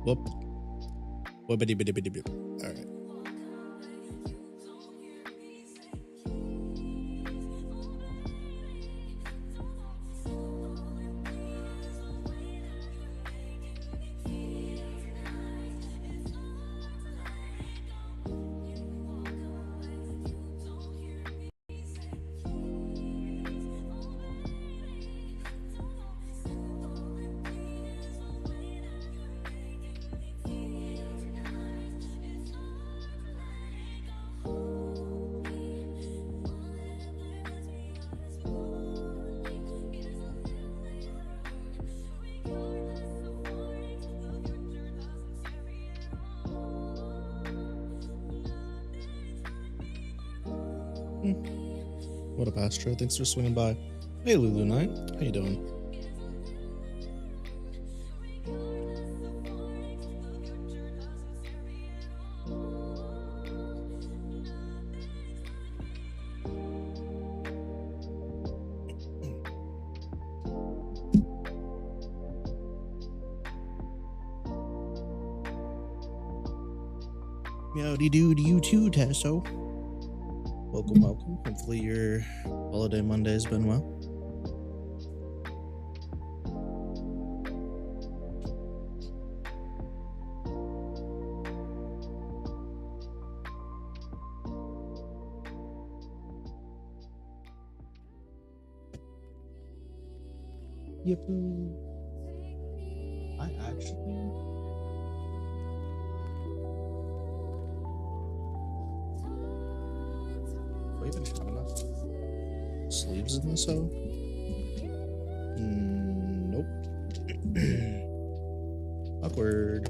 Whoop. Whoopity bitty bitty bit. All right. What up, Astro? Thanks for swinging by. Hey, Lulu Knight. How you doing? Meowdy doo to you too, Tasso. Welcome, welcome. Hopefully your holiday Monday's been well. Yep. I actually... Do I even have enough sleeves in this hoe? Nope. Awkward.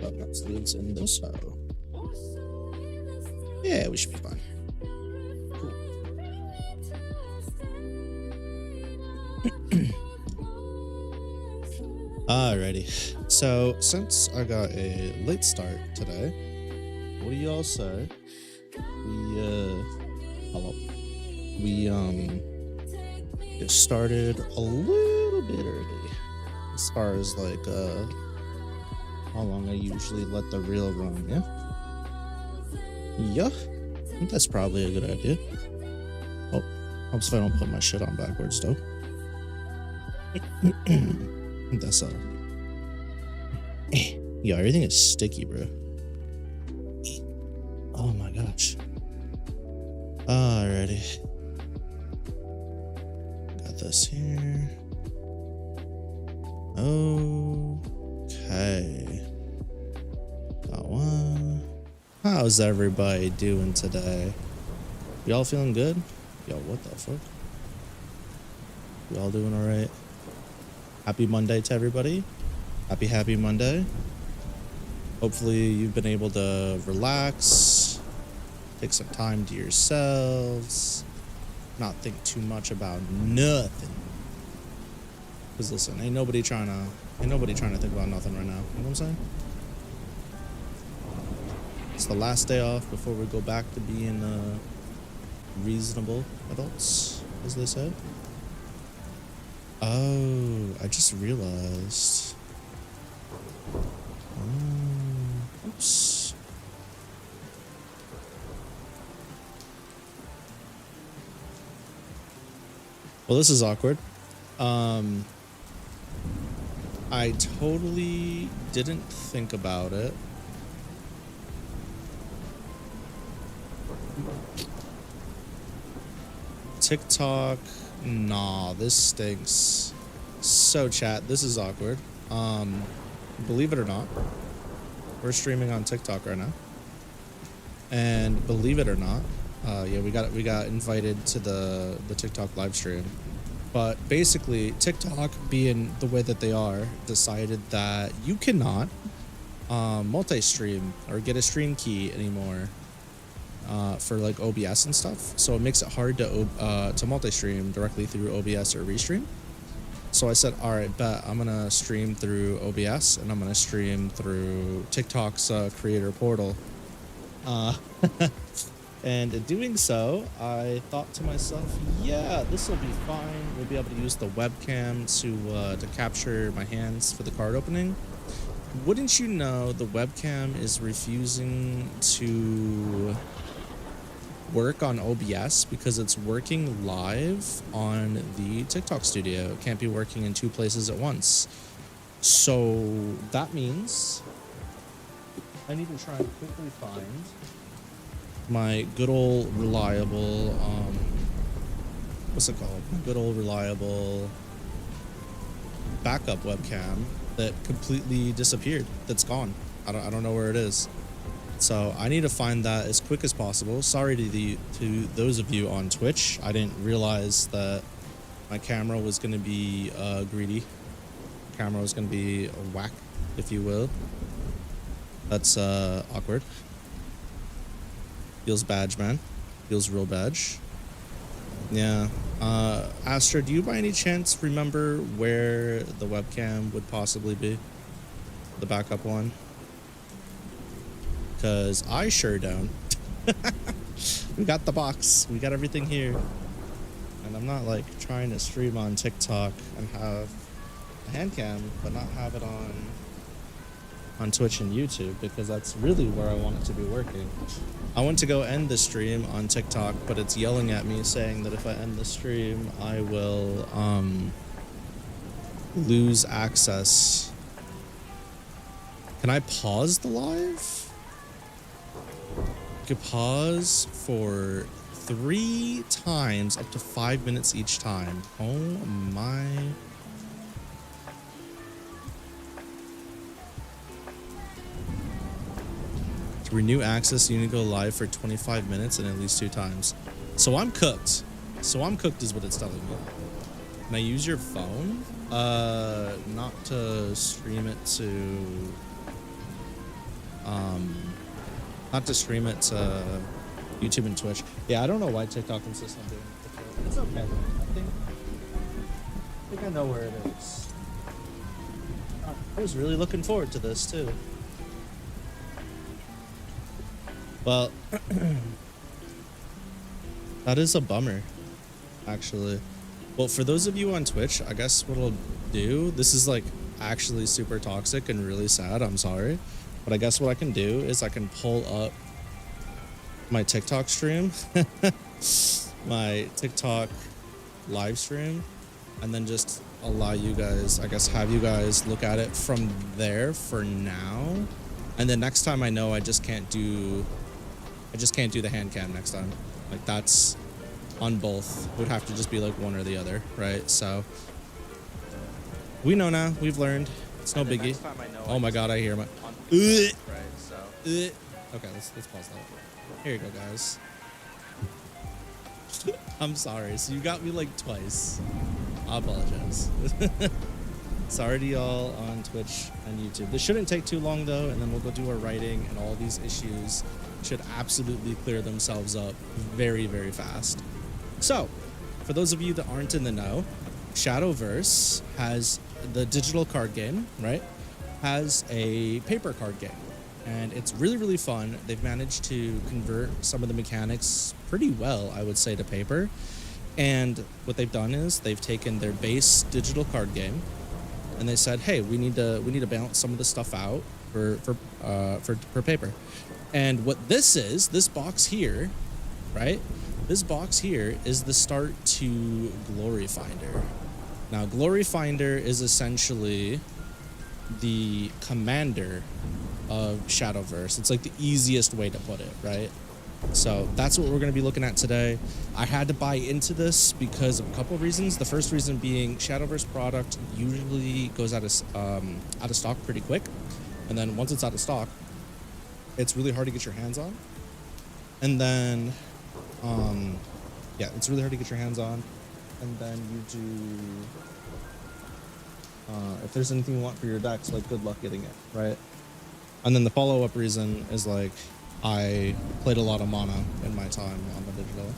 But not sleeves in this hoe. Yeah, we should be fine. Cool. Alrighty, so since I got a late start today, what do y'all say we get started a little bit early as far as like how long I usually let the reel run? Yeah, I think that's probably a good idea. Oh, hopes if I don't put my shit on backwards though. That's yo, everything is sticky, bro. Oh my gosh. Alrighty. Got this here. Okay. Got one. How's everybody doing today? Y'all feeling good? Yo, what the fuck? Y'all doing alright? Happy Monday to everybody. Happy Monday. Hopefully you've been able to relax, take some time to yourselves, not think too much about nothing. Cause listen, ain't nobody trying to think about nothing right now. You know what I'm saying? It's the last day off before we go back to being reasonable adults, as they say. Oh, I just realized. Oops. Well, this is awkward. I totally didn't think about it. TikTok. Nah, this stinks. So chat, this is awkward. Believe it or not, we're streaming on TikTok right now. And believe it or not, yeah, we got invited to the TikTok live stream. But basically, TikTok, being the way that they are, decided that you cannot multi-stream or get a stream key anymore for like OBS and stuff. So it makes it hard to multi-stream directly through OBS or Restream. So I said, all right, bet I'm gonna stream through OBS and I'm gonna stream through TikTok's creator portal. And in doing so, I thought to myself, yeah, this will be fine. We'll be able to use the webcam to capture my hands for the card opening. Wouldn't you know, the webcam is refusing to work on OBS because it's working live on the TikTok studio. It can't be working in two places at once. So that means I need to try and quickly find my good old reliable, what's it called? Good old reliable backup webcam that completely disappeared. That's gone. I don't know where it is. So I need to find that as quick as possible. Sorry to those of you on Twitch. I didn't realize that my camera was going to be greedy. Camera was going to be a whack, if you will. That's awkward. Feels badge, man. Feels real badge. Yeah. Astra, do you by any chance remember where the webcam would possibly be? The backup one? Because I sure don't. We got the box. We got everything here. And I'm not like trying to stream on TikTok and have a hand cam, but not have it on Twitch and YouTube, because that's really where I want it to be working. I want to go end the stream on TikTok, but it's yelling at me saying that if I end the stream, I will lose access. Can I pause the live? I could pause for 3 times, up to 5 minutes each time. Oh my. To renew access, you need to go live for 25 minutes and at least 2 times. So I'm cooked. So I'm cooked is what it's telling me. Can I use your phone? Not to stream it to... not to stream it to YouTube and Twitch. Yeah, I don't know why TikTok insists on doing it. It's okay. I think I know where it is. I was really looking forward to this too. Well, that is a bummer, actually. Well, for those of you on Twitch, I guess what I'll do, this is like actually super toxic and really sad, I'm sorry. But I guess what I can do is I can pull up my TikTok stream, my TikTok live stream, and then just allow you guys, I guess have you guys look at it from there for now. And then next time I know I just can't do the hand cam next time. Like that's on both. It would have to just be like one or the other, right? So we know now, we've learned. It's no biggie. Oh my god, I hear my right, so okay, let's pause that. Here you go, guys. I'm sorry. So you got me like twice. I apologize. Sorry to y'all on Twitch and YouTube. This shouldn't take too long though, and then we'll go do our writing, and all these issues should absolutely clear themselves up very, very fast. So, for those of you that aren't in the know, Shadowverse has the digital card game, right? Has a paper card game, and it's really, really fun. They've managed to convert some of the mechanics pretty well, I would say, to paper. And what they've done is they've taken their base digital card game, and they said, hey, we need to balance some of the stuff out for paper. And what this is, this box here, right? This box here is the start to Gloryfinder. Now, Gloryfinder is essentially the commander of Shadowverse. It's like the easiest way to put it, right? So that's what we're going to be looking at today. I had to buy into this because of a couple of reasons. The first reason being Shadowverse product usually goes out of stock pretty quick, and then once it's out of stock, it's really hard to get your hands on. And then, yeah, it's really hard to get your hands on. And then you do, if there's anything you want for your decks, like good luck getting it, right? And then the follow-up reason is like, I played a lot of mana in my time on the digital.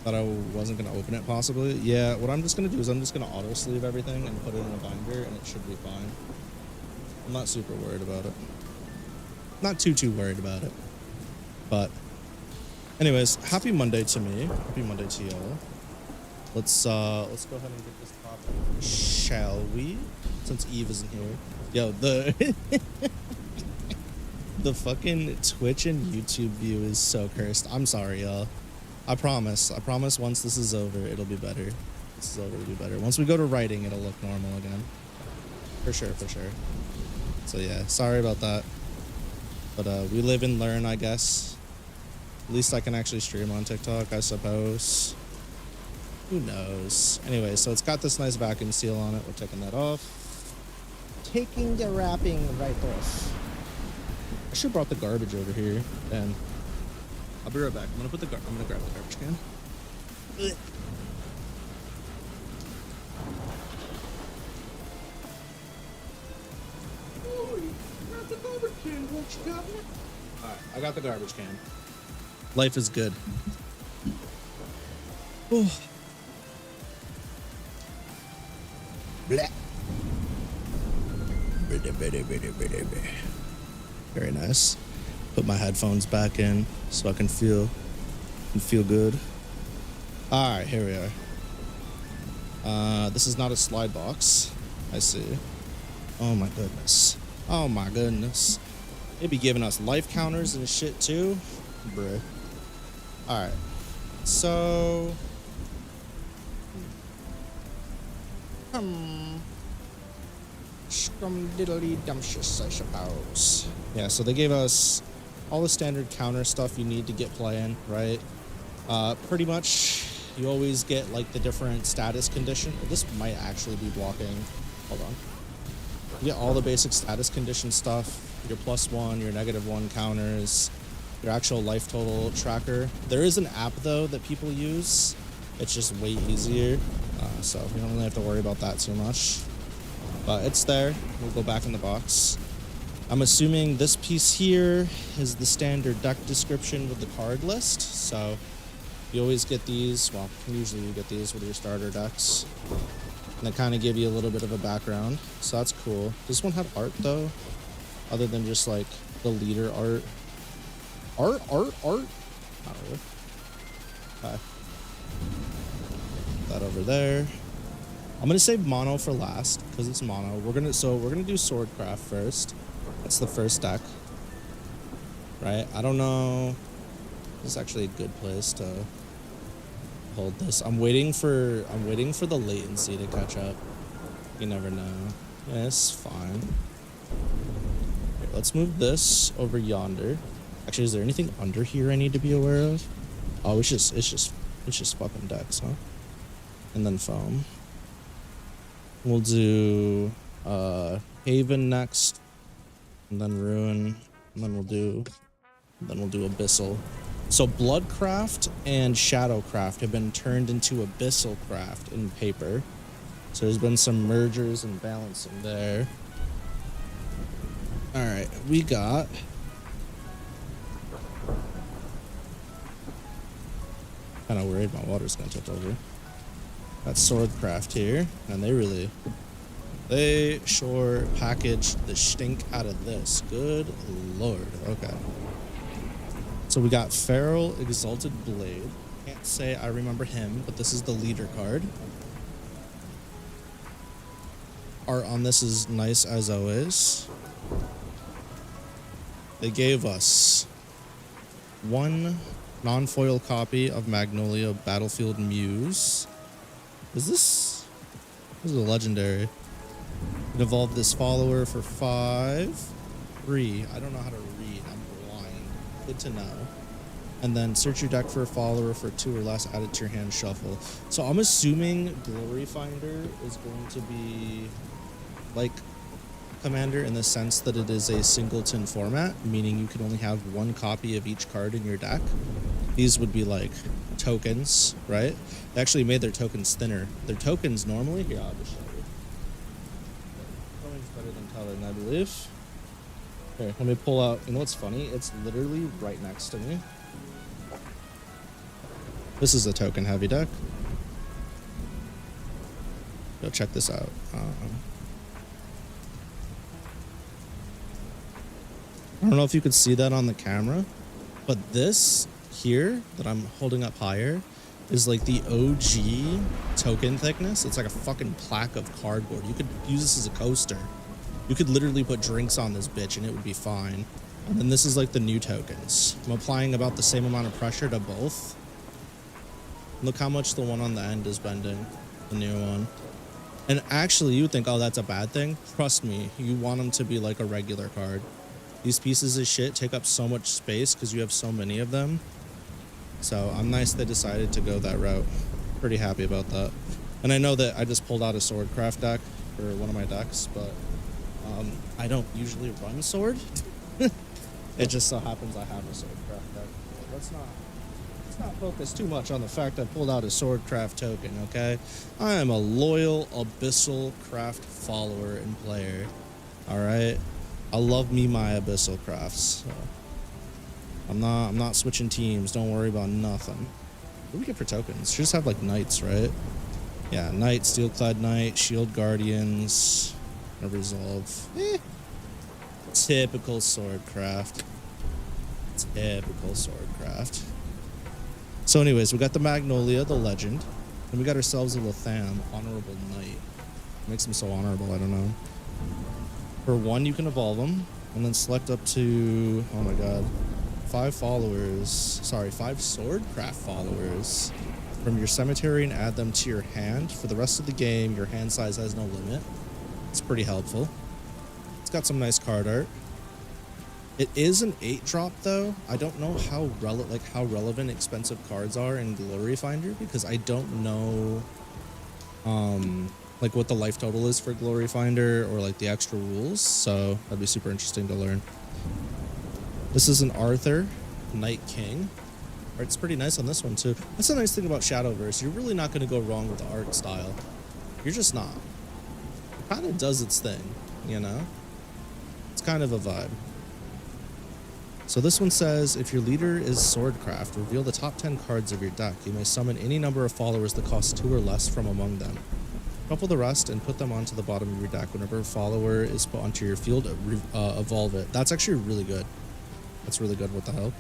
Thought I wasn't going to open it possibly. Yeah, what I'm just going to do is I'm just going to auto-sleeve everything and put it in a binder, and it should be fine. I'm not super worried about it. Not too worried about it. But Anyways, happy Monday to me. Happy Monday to y'all. Let's go ahead and get this popping, shall we? Since Eve isn't here. Yo, the the fucking Twitch and YouTube view is so cursed. I'm sorry, y'all. I promise once this is over, it'll be better. This is over, it'll be better. Once we go to writing, it'll look normal again. For sure. So yeah, sorry about that. But we live and learn, I guess. At least I can actually stream on TikTok, I suppose. Who knows? Anyway, so it's got this nice vacuum seal on it. We're taking that off. Taking the wrapping right off. I should have brought the garbage over here. And I'll be right back. I'm gonna grab the garbage can. Ugh. Grab the garbage can, won't you, governor? Alright, I got the garbage can. Life is good. Oh. Blah. Very nice. Put my headphones back in so I can feel good. All right, here we are. This is not a slide box. I see. Oh my goodness. Oh my goodness. They be giving us life counters and shit too, bruh. All right. So. Scrum-diddly-dumptious, I suppose. Yeah, so they gave us all the standard counter stuff you need to get playing, right? Pretty much, you always get like the different status condition. This might actually be blocking. Hold on. You get all the basic status condition stuff. Your +1, your -1 counters, your actual life total tracker. There is an app though that people use. It's just way easier. So you don't really have to worry about that too much. But it's there. We'll go back in the box. I'm assuming this piece here is the standard deck description with the card list. So you always get these. Well, usually you get these with your starter decks. And they kind of give you a little bit of a background. So that's cool. This one had art though, other than just like the leader art. Art? Not really. Okay. That over there. I'm gonna save mono for last because it's mono. We're gonna do Swordcraft first. That's the first deck, right? I don't know. This is actually a good place to hold this. I'm waiting for the latency to catch up. You never know. Yeah, it's fine. Okay, let's move this over yonder. Actually, is there anything under here I need to be aware of? Oh, it's just fucking decks, huh? And then foam. We'll do Haven next, and then Ruin, and then we'll do Abyssal. So Bloodcraft and Shadowcraft have been turned into Abyssal Craft in paper. So there's been some mergers and balancing there. All right, we got. Kind of worried my water's gonna tip over. Got Swordcraft here, and they sure packaged the stink out of this. Good lord. Okay. So we got Feral Exalted Blade. Can't say I remember him, but this is the leader card. Art on this is nice as always. They gave us one non-foil copy of Magnolia Battlefield Muse. This is a legendary. It evolved this follower for 5. 3. I don't know how to read. I'm blind. Good to know. And then search your deck for a follower for 2 or less added to your hand shuffle. So I'm assuming Gloryfinder is going to be like Commander in the sense that it is a singleton format, meaning you can only have 1 copy of each card in your deck. These would be like tokens, right? They actually made their tokens thinner. Their tokens normally, here, I'll just show you. Color's better than coloring, I believe. Here, let me pull out. You know what's funny? It's literally right next to me. This is a token heavy deck. Go check this out. I don't know if you could see that on the camera, but this here that I'm holding up higher is like the OG token thickness. It's like a fucking plaque of cardboard. You could use this as a coaster. You could literally put drinks on this bitch and it would be fine. And then this is like the new tokens. I'm applying about the same amount of pressure to both. Look how much the one on the end is bending, the new one. And actually, you would think, oh, that's a bad thing. Trust me, you want them to be like a regular card. These pieces of shit take up so much space because you have so many of them. So I'm nice they decided to go that route. Pretty happy about that. And I know that I just pulled out a Swordcraft deck for one of my decks, but I don't usually run Sword. It just so happens I have a Swordcraft deck. Let's not focus too much on the fact I pulled out a Swordcraft token, okay? I am a loyal Abyssal Craft follower and player. Alright? I love me my Abyssal Crafts. So I'm not switching teams. Don't worry about nothing. What do we get for tokens? Should just have like knights, right? Yeah, knight, Steelclad Knight, Shield Guardians, and Resolve. Typical Swordcraft. Typical Swordcraft. So anyways, we got the Magnolia, the Legend, and we got ourselves a Lotham, Honorable Knight. Makes him so honorable, I don't know. For one, you can evolve them, and then select up to, oh my god, 5 Swordcraft followers from your cemetery and add them to your hand. For the rest of the game, your hand size has no limit. It's pretty helpful. It's got some nice card art. It is an 8-drop though. I don't know how relevant expensive cards are in Gloryfinder because I don't know like what the life total is for Gloryfinder or like the extra rules. So that'd be super interesting to learn. This is an Arthur, Knight King. Art's pretty nice on this one too. That's the nice thing about Shadowverse. You're really not going to go wrong with the art style. You're just not. It kind of does its thing, you know? It's kind of a vibe. So this one says, if your leader is Swordcraft, reveal the top 10 cards of your deck. You may summon any number of followers that cost 2 or less from among them. Shuffle the rest and put them onto the bottom of your deck. Whenever a follower is put onto your field, evolve it. That's actually really good. That's really good. What the hell?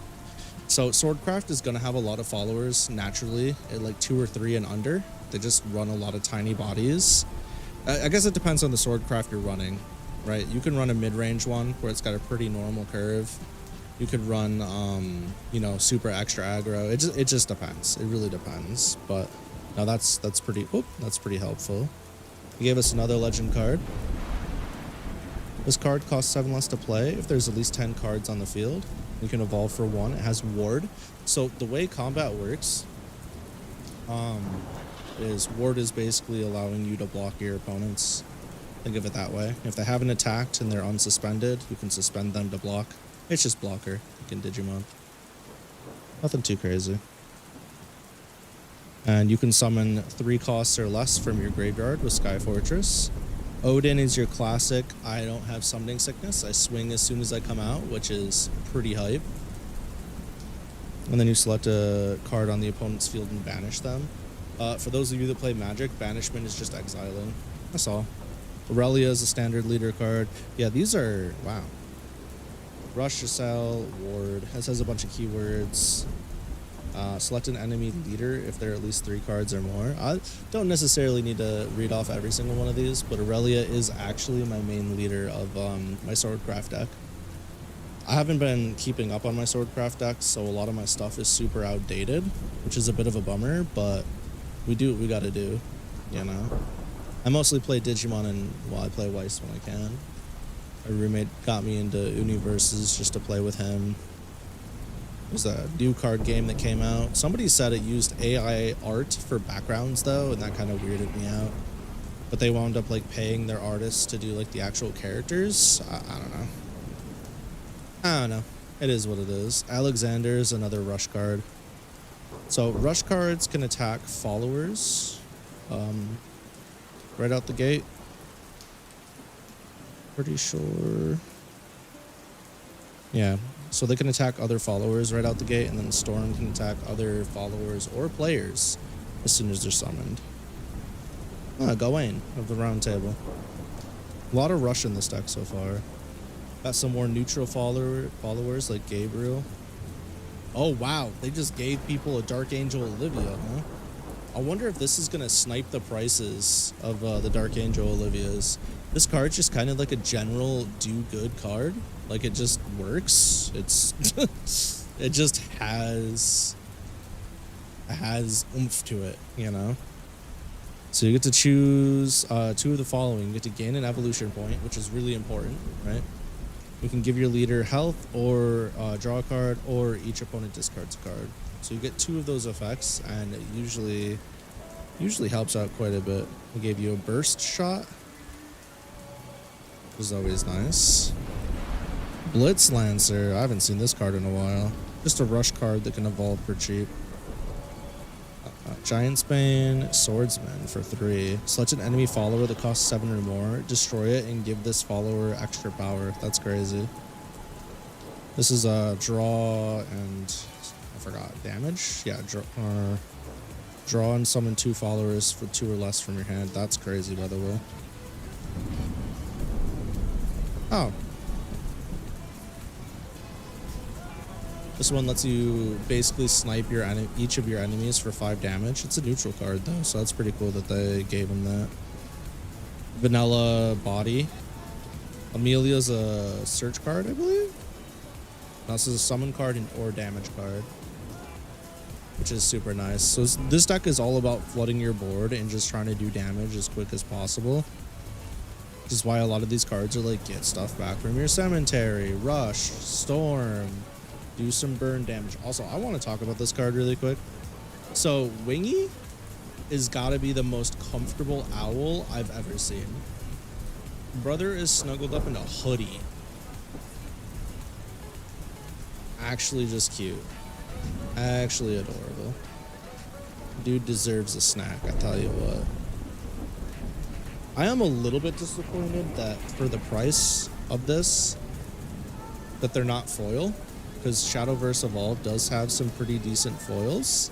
So Swordcraft is going to have a lot of followers naturally at like 2 or 3 and under. They just run a lot of tiny bodies. I guess it depends on the Swordcraft you're running, right? You can run a mid-range one where it's got a pretty normal curve. You could run, you know, super extra aggro. It just depends. It really depends. But no, that's pretty helpful. He gave us another legend card. This card costs 7 less to play if there's at least 10 cards on the field. You can evolve for 1. It has ward. So the way combat works, is ward is basically allowing you to block your opponents. Think of it that way. If they haven't attacked and they're unsuspended, you can suspend them to block. It's just blocker. You can Digimon. Nothing too crazy. And you can summon 3 costs or less from your graveyard with Sky Fortress. Odin is your classic, I don't have summoning sickness. I swing as soon as I come out, which is pretty hype. And then you select a card on the opponent's field and banish them. For those of you that play Magic, banishment is just exiling. That's all. Aurelia is a standard leader card. Yeah, these are, wow. Rush, Giselle, Ward. This has a bunch of keywords. Select an enemy leader if there are at least 3 cards or more. I don't necessarily need to read off every single one of these, but Aurelia is actually my main leader of my Swordcraft deck. I haven't been keeping up on my Swordcraft deck, so a lot of my stuff is super outdated, which is a bit of a bummer, but we do what we gotta do, you know? I mostly play Digimon and, well, I play Weiss when I can. My roommate got me into Universes just to play with him. There's a new card game that came out. Somebody said it used AI art for backgrounds though, and that kind of weirded me out. But they wound up like paying their artists to do like the actual characters. I don't know. It is what it is. Alexander is another rush card. So rush cards can attack followers right out the gate. Pretty sure. Yeah. So they can attack other followers right out the gate, and then Storm can attack other followers or players as soon as they're summoned. Gawain of the Round Table. A lot of rush in this deck so far. Got some more neutral followers like Gabriel. Oh, wow. They just gave people a Dark Angel Olivia, huh? I wonder if this is going to snipe the prices of the Dark Angel Olivias. This card's just kind of like a general do-good card. Like, it just works. It's... it just has oomph to it, you know? So you get to choose 2 of the following. You get to gain an evolution point, which is really important, right? You can give your leader health or draw a card, or each opponent discards a card. So you get 2 of those effects, and it usually helps out quite a bit. We gave you a burst shot, which is always nice. Blitz Lancer. I haven't seen this card in a while. Just a rush card that can evolve for cheap. Giant Bane, Swordsman for 3. Select an enemy follower that costs 7 or more. Destroy it and give this follower extra power. That's crazy. This is a draw and I forgot damage. Yeah, draw and summon 2 followers for 2 or less from your hand. That's crazy, by the way. Oh. This one lets you basically snipe each of your enemies for 5 damage. It's a neutral card though, so that's pretty cool that they gave him that. Vanilla Body. Amelia's a search card, I believe. Now this is a summon card or damage card, which is super nice. So this deck is all about flooding your board and just trying to do damage as quick as possible. Which is why a lot of these cards are like, get stuff back from your cemetery, rush, storm, do some burn damage. Also, I want to talk about this card really quick. So Wingy is gotta be the most comfortable owl I've ever seen. Brother is snuggled up in a hoodie. Actually just cute. Actually adorable. Dude deserves a snack, I tell you what. I am a little bit disappointed that for the price of this, that they're not foil. Because Shadowverse Evolved does have some pretty decent foils.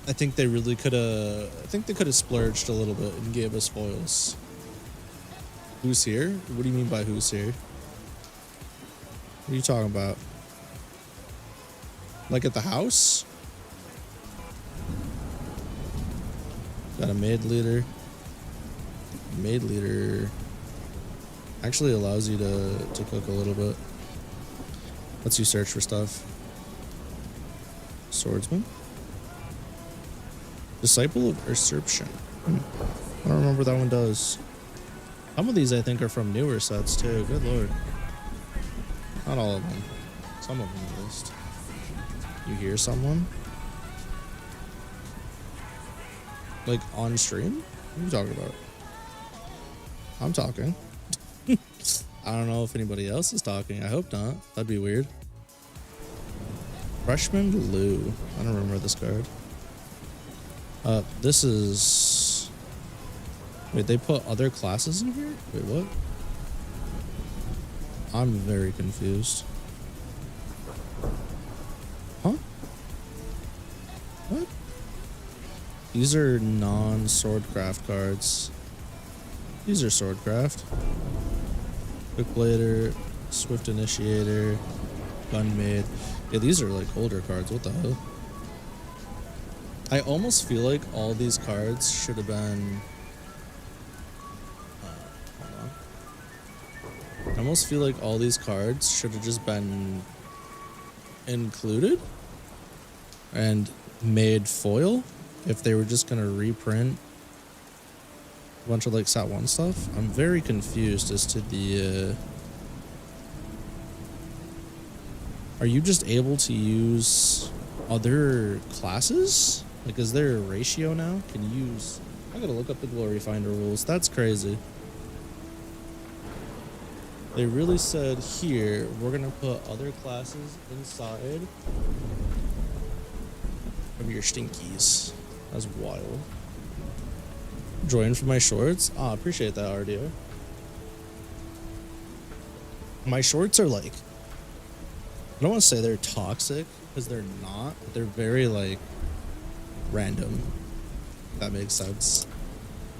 I think they really could have... I think they could have splurged a little bit and gave us foils. Who's here? What do you mean by who's here? What are you talking about? Like at the house? Got a maid leader. Maid leader actually allows you to cook a little bit. Lets you search for stuff. Swordsman. Disciple of Usurpation. I don't remember what that one does. Some of these I think are from newer sets too. Good lord. Not all of them. Some of them at least. You hear someone? Like on stream? What are you talking about? I'm talking. I don't know if anybody else is talking. I hope not. That'd be weird. Freshman Lou. I don't remember this card. This is... Wait, they put other classes in here? Wait, what? I'm very confused. Huh? What? These are non-swordcraft cards. These are swordcraft. Quick Blader, Swift Initiator, Gunmaid. Yeah, these are like older cards. What the hell? I almost feel like all these cards should have been... hold on. I almost feel like all these cards should have just been included and made foil if they were just going to reprint a bunch of like Sat 1 stuff. I'm very confused as to the... Are you just able to use other classes? Like, is there a ratio now? Can you use... I gotta look up the Gloryfinder rules. That's crazy. They really said here, we're gonna put other classes inside of your stinkies. That's wild. Join for my shorts? Ah, appreciate that, RDO. My shorts are like... I don't want to say they're toxic, because they're not. But they're very, like, random. If that makes sense.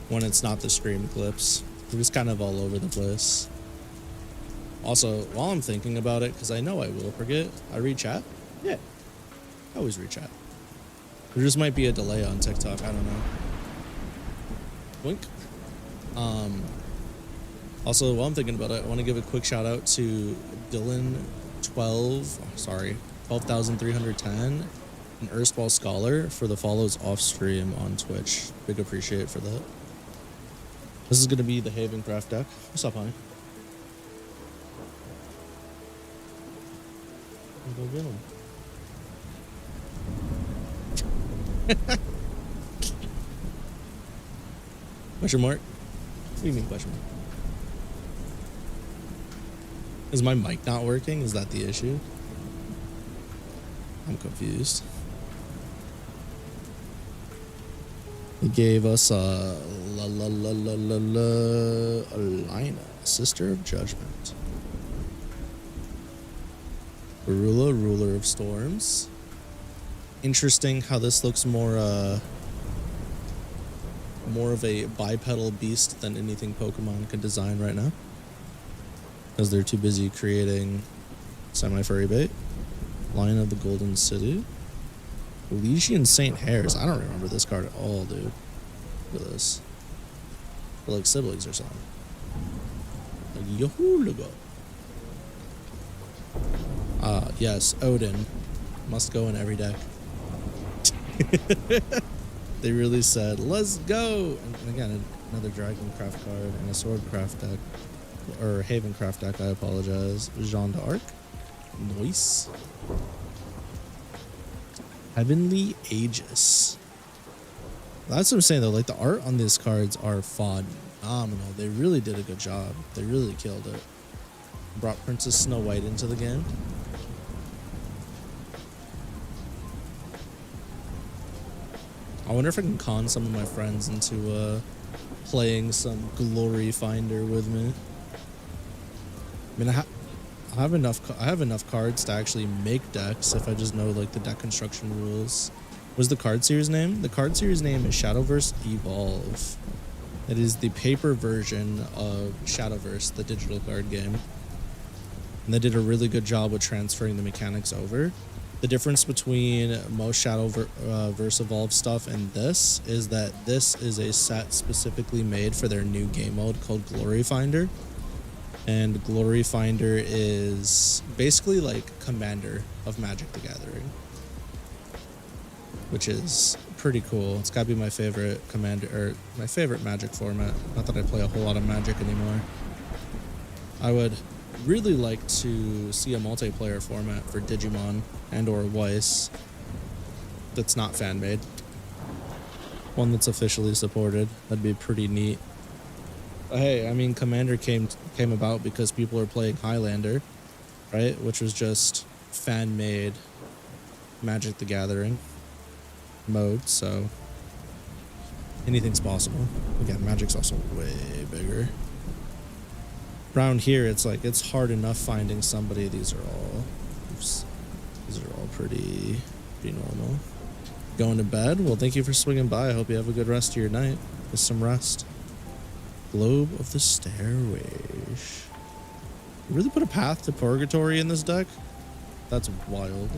When it's not the stream clips. They're just kind of all over the place. Also, while I'm thinking about it, because I know I will forget, I read chat. Yeah. I always reach out. There just might be a delay on TikTok. I don't know. Wink. Also, while I'm thinking about it, I want to give a quick shout out to Dylan 12,310, an erstwhile scholar, for the follows off stream on Twitch. Big appreciate for that. This is going to be the Havencraft deck. What's up, honey? Go get him. Question mark? What do you mean question mark? Is my mic not working? Is that the issue? I'm confused. He gave us a Alina, Sister of Judgment. Barula, Ruler of Storms. Interesting how this looks more of a bipedal beast than anything Pokemon can design right now, because they're too busy creating semi-furry bait. Lion of the Golden City. Elysian Saint Hairs. I don't remember this card at all, dude. Look at this. They're like siblings or something. Like Yahoo! Yes, Odin. Must go in every deck. They really said, let's go! And again, another Dragoncraft card and a Swordcraft deck. Or Havencraft deck, I apologize. Jeanne d'Arc. Nice. Heavenly Aegis. That's what I'm saying though, like the art on these cards are phenomenal. They really did a good job. They really killed it. Brought Princess Snow White into the game. I wonder if I can con some of my friends into playing some Gloryfinder with me. I mean, I have enough cards to actually make decks if I just know like the deck construction rules. What's the card series name? The card series name is Shadowverse Evolve. It is the paper version of Shadowverse, the digital card game. And they did a really good job with transferring the mechanics over. The difference between most Shadowverse Evolve stuff and this is that this is a set specifically made for their new game mode called Gloryfinder. And Gloryfinder is basically like Commander of Magic the Gathering, which is pretty cool. It's gotta be my favorite Commander, or my favorite Magic format. Not that I play a whole lot of Magic anymore. I would really like to see a multiplayer format for Digimon and or Weiss that's not fan made. One that's officially supported. That'd be pretty neat. Hey, I mean, Commander came about because people are playing Highlander, right? Which was just fan-made Magic the Gathering mode, so anything's possible. Again, Magic's also way bigger. Around here, it's like, it's hard enough finding somebody. These are all pretty normal. Going to bed? Well, thank you for swinging by. I hope you have a good rest of your night with some rest. Globe of the Stairways. You really put a path to Purgatory in this deck? That's wild.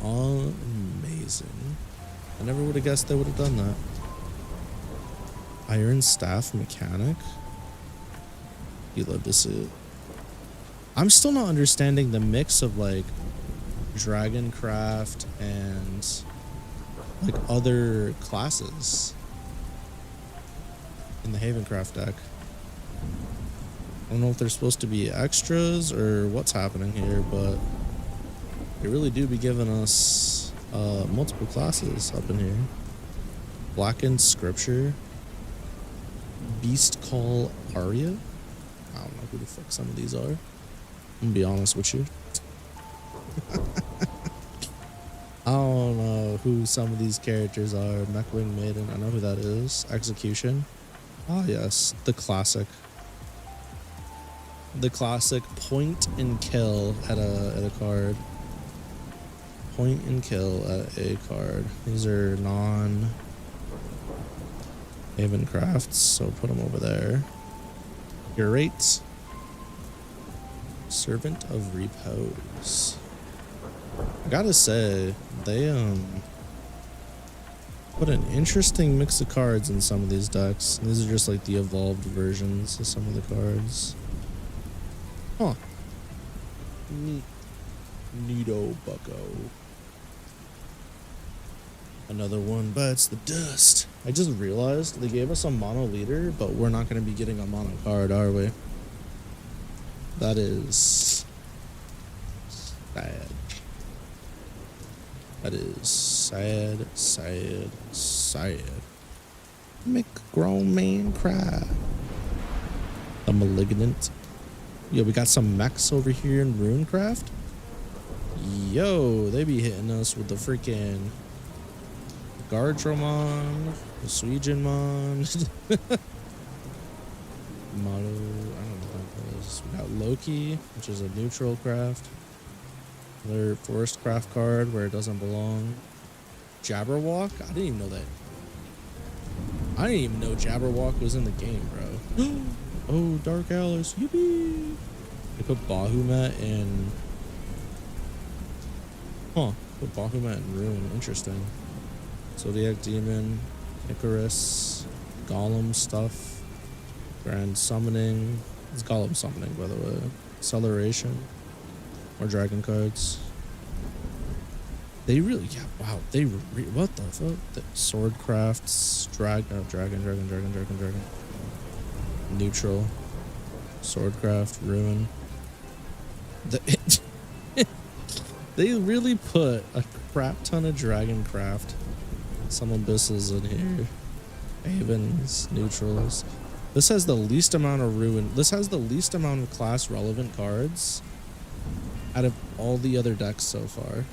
Amazing. I never would have guessed they would have done that. Iron Staff Mechanic. You'd love to see it. I'm still not understanding the mix of like Dragoncraft and like other classes in the Havencraft deck. I don't know if they're supposed to be extras or what's happening here, but they really do be giving us multiple classes up in here. Blackened Scripture. Beast Call Aria. I don't know who the fuck some of these are. I'm gonna be honest with you. I don't know who some of these characters are. Mechwing Maiden, I know who that is. Execution. Ah, yes, the classic. The classic point and kill at a card. Point and kill at a card. These are non-Havencrafts, so put them over there. Curate. Servant of Repose. I gotta say, they put an interesting mix of cards in some of these decks. These are just like the evolved versions of some of the cards. Huh. Neat. Neato bucko. Another one bites the dust. I just realized they gave us a mono leader, but we're not going to be getting a mono card, are we? That is sad. That is sad, sad, sad. Make a grown man cry. The Malignant. Yo, we got some mechs over here in Runecraft. Yo, they be hitting us with the freaking Gardromon, the Suigenmon. Motto, I don't know what that is. We got Loki, which is a neutral craft. Another forest craft card where it doesn't belong. Jabberwock? I didn't even know that. I didn't even know Jabberwock was in the game, bro. Oh, Dark Alice, yippee! They put Bahamut in. Huh, put Bahamut in Ruin. Interesting. Zodiac Demon, Icarus, Golem stuff, Grand Summoning. It's Golem Summoning, by the way. Acceleration. More dragon cards. They really, yeah, wow. They, what the fuck? The Swordcrafts, dragon. Neutral. Swordcraft, Ruin. They really put a crap ton of dragon craft. Some abyssals in here. Avens, neutrals. This has the least amount of Ruin. This has the least amount of class relevant cards out of all the other decks so far.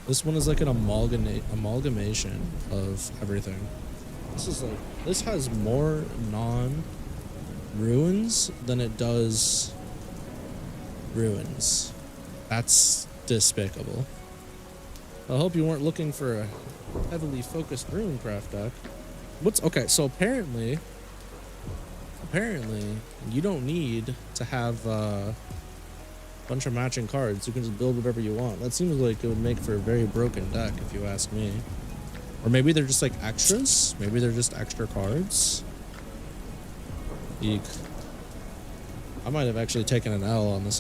This one is like an amalgamation of everything. This is like, this has more non-ruins than it does ruins. That's despicable. I hope you weren't looking for a heavily focused Runecraft deck. What's okay? So apparently, you don't need to have a bunch of matching cards. You can just build whatever you want. That seems like it would make for a very broken deck, if you ask me. Or maybe they're just like extras. Maybe they're just extra cards. Eek. I might have actually taken an L on this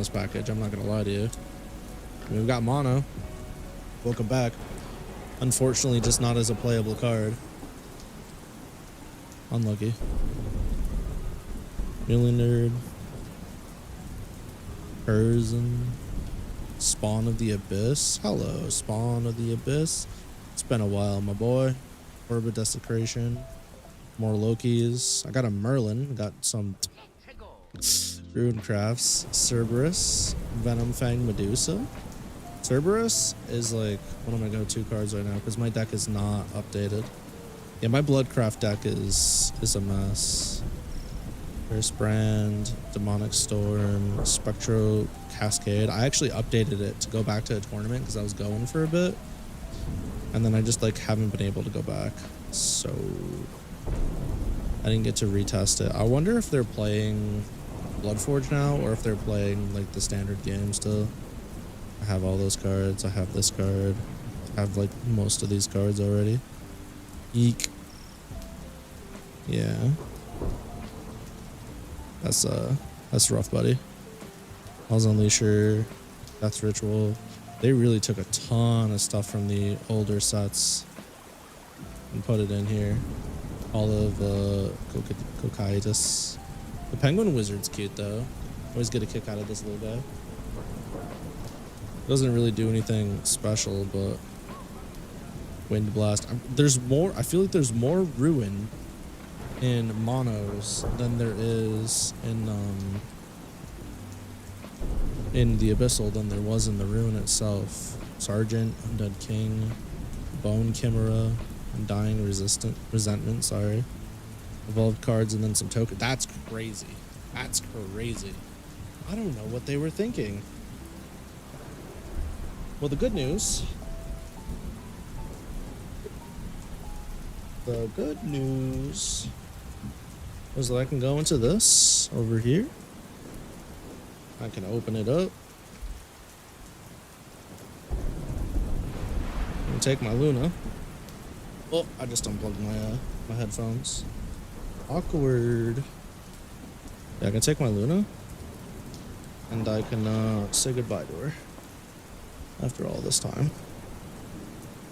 package. I'm not gonna lie to you. I mean, we've got mono. Welcome back. Unfortunately, just not as a playable card. Unlucky. Millionaire. Person. Spawn of the Abyss. Hello, Spawn of the Abyss. It's been a while, my boy. Orb of Desecration. More Lokis. I got a Merlin. I got some Runecrafts. Cerberus. Venomfang Medusa. Cerberus is like one of my go-to cards right now because my deck is not updated. Yeah, my Bloodcraft deck is a mess. First Brand, Demonic Storm, Spectro Cascade. I actually updated it to go back to a tournament because I was going for a bit. And then I just like haven't been able to go back. So I didn't get to retest it. I wonder if they're playing Bloodforge now or if they're playing like the standard game still. I have all those cards. I have this card. I have like most of these cards already. Eek. Yeah. That's rough, buddy. Hell's Unleasher, Death Ritual. They really took a ton of stuff from the older sets and put it in here. All of Cocytus. The Penguin Wizard's cute though. Always get a kick out of this little guy. Doesn't really do anything special, but Wind Blast. There's more. I feel like there's more Ruin in monos than there is in the Abyssal than there was in the Ruin itself. Sergeant, Undead King, Bone Chimera, Undying Resentment. Sorry, evolved cards and then some token. That's crazy. That's crazy. I don't know what they were thinking. Well, the good news is that I can go into this over here. I can open it up. And take my Luna. Oh, I just unplugged my headphones. Awkward. Yeah, I can take my Luna. And I can say goodbye to her. After all this time.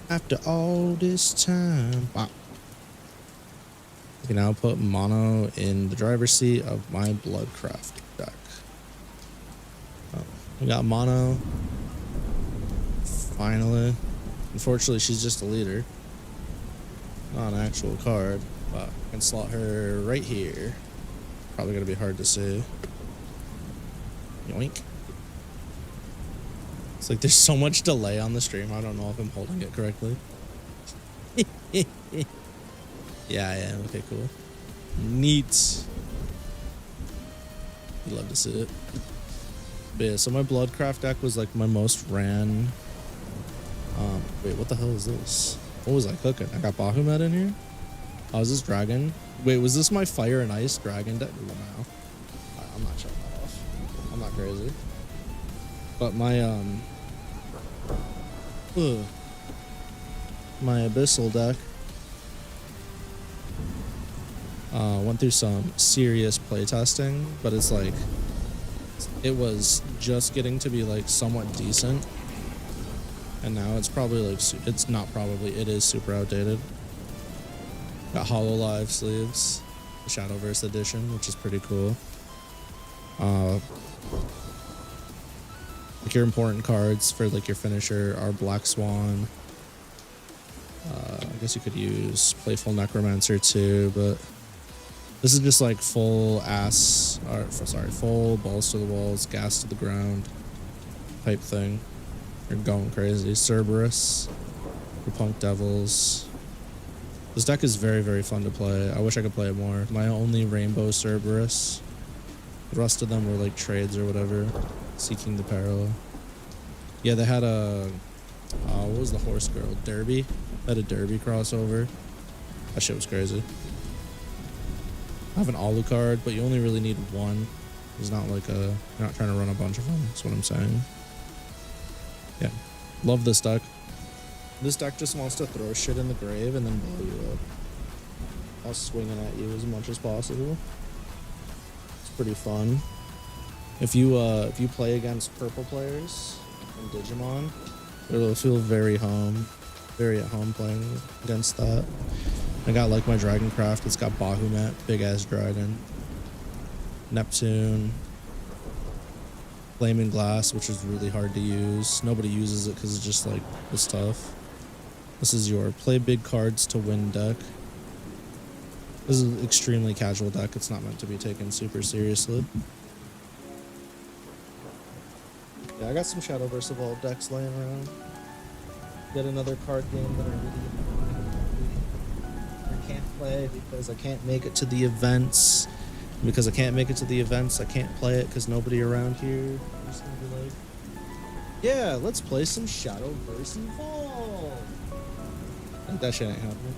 After all this time. Wow. I can now put mono in the driver's seat of my Bloodcraft deck. Oh, we got mono. Finally. Unfortunately, she's just a leader. Not an actual card. But I can slot her right here. Probably gonna be hard to see. Yoink. It's like there's so much delay on the stream. I don't know if I'm holding it correctly. Yeah, I am. Okay, cool. Neat. You love to see it. But yeah, so my Bloodcraft deck was like my most ran. Wait, what the hell is this? What was I cooking? I got Bahamut in here? Oh, is this dragon? Wait, was this my fire and ice dragon deck? No. I'm not shutting that off. I'm not crazy. But my my abyssal deck went through some serious playtesting, but it's like it was just getting to be like somewhat decent, and now it's probably like it's not probably it is super outdated. Got Hololive sleeves, the Shadowverse edition, which is pretty cool. Like your important cards for like your finisher are Black Swan. I guess you could use Playful Necromancer too, but this is just like full balls to the walls, gas to the ground type thing. You're going crazy. Cerberus, your Punk Devils. This deck is very, very fun to play. I wish I could play it more. My only Rainbow Cerberus. The rest of them were like trades or whatever. Seeking the Parallel. Yeah, they had a... what was the horse girl? Derby? Had a Derby crossover. That shit was crazy. I have an Alucard, but you only really need one. It's not like a... You're not trying to run a bunch of them. That's what I'm saying. Yeah. Love this deck. This deck just wants to throw shit in the grave and then blow you up. While swinging at you as much as possible. It's pretty fun. If you play against purple players in Digimon, it'll feel very at home playing against that. I got like my Dragoncraft. It's got Bahamut, big ass dragon, Neptune, Flaming Glass, which is really hard to use. Nobody uses it because it's just like this stuff. This is your play big cards to win deck. This is an extremely casual deck. It's not meant to be taken super seriously. Yeah, I got some Shadowverse Evolved decks laying around. Get another card game that I can't play because I can't make it to the events. Because I can't make it to the events, I can't play it because nobody around here. I'm just gonna be like, yeah, let's play some Shadowverse Evolved. And that shit ain't happening.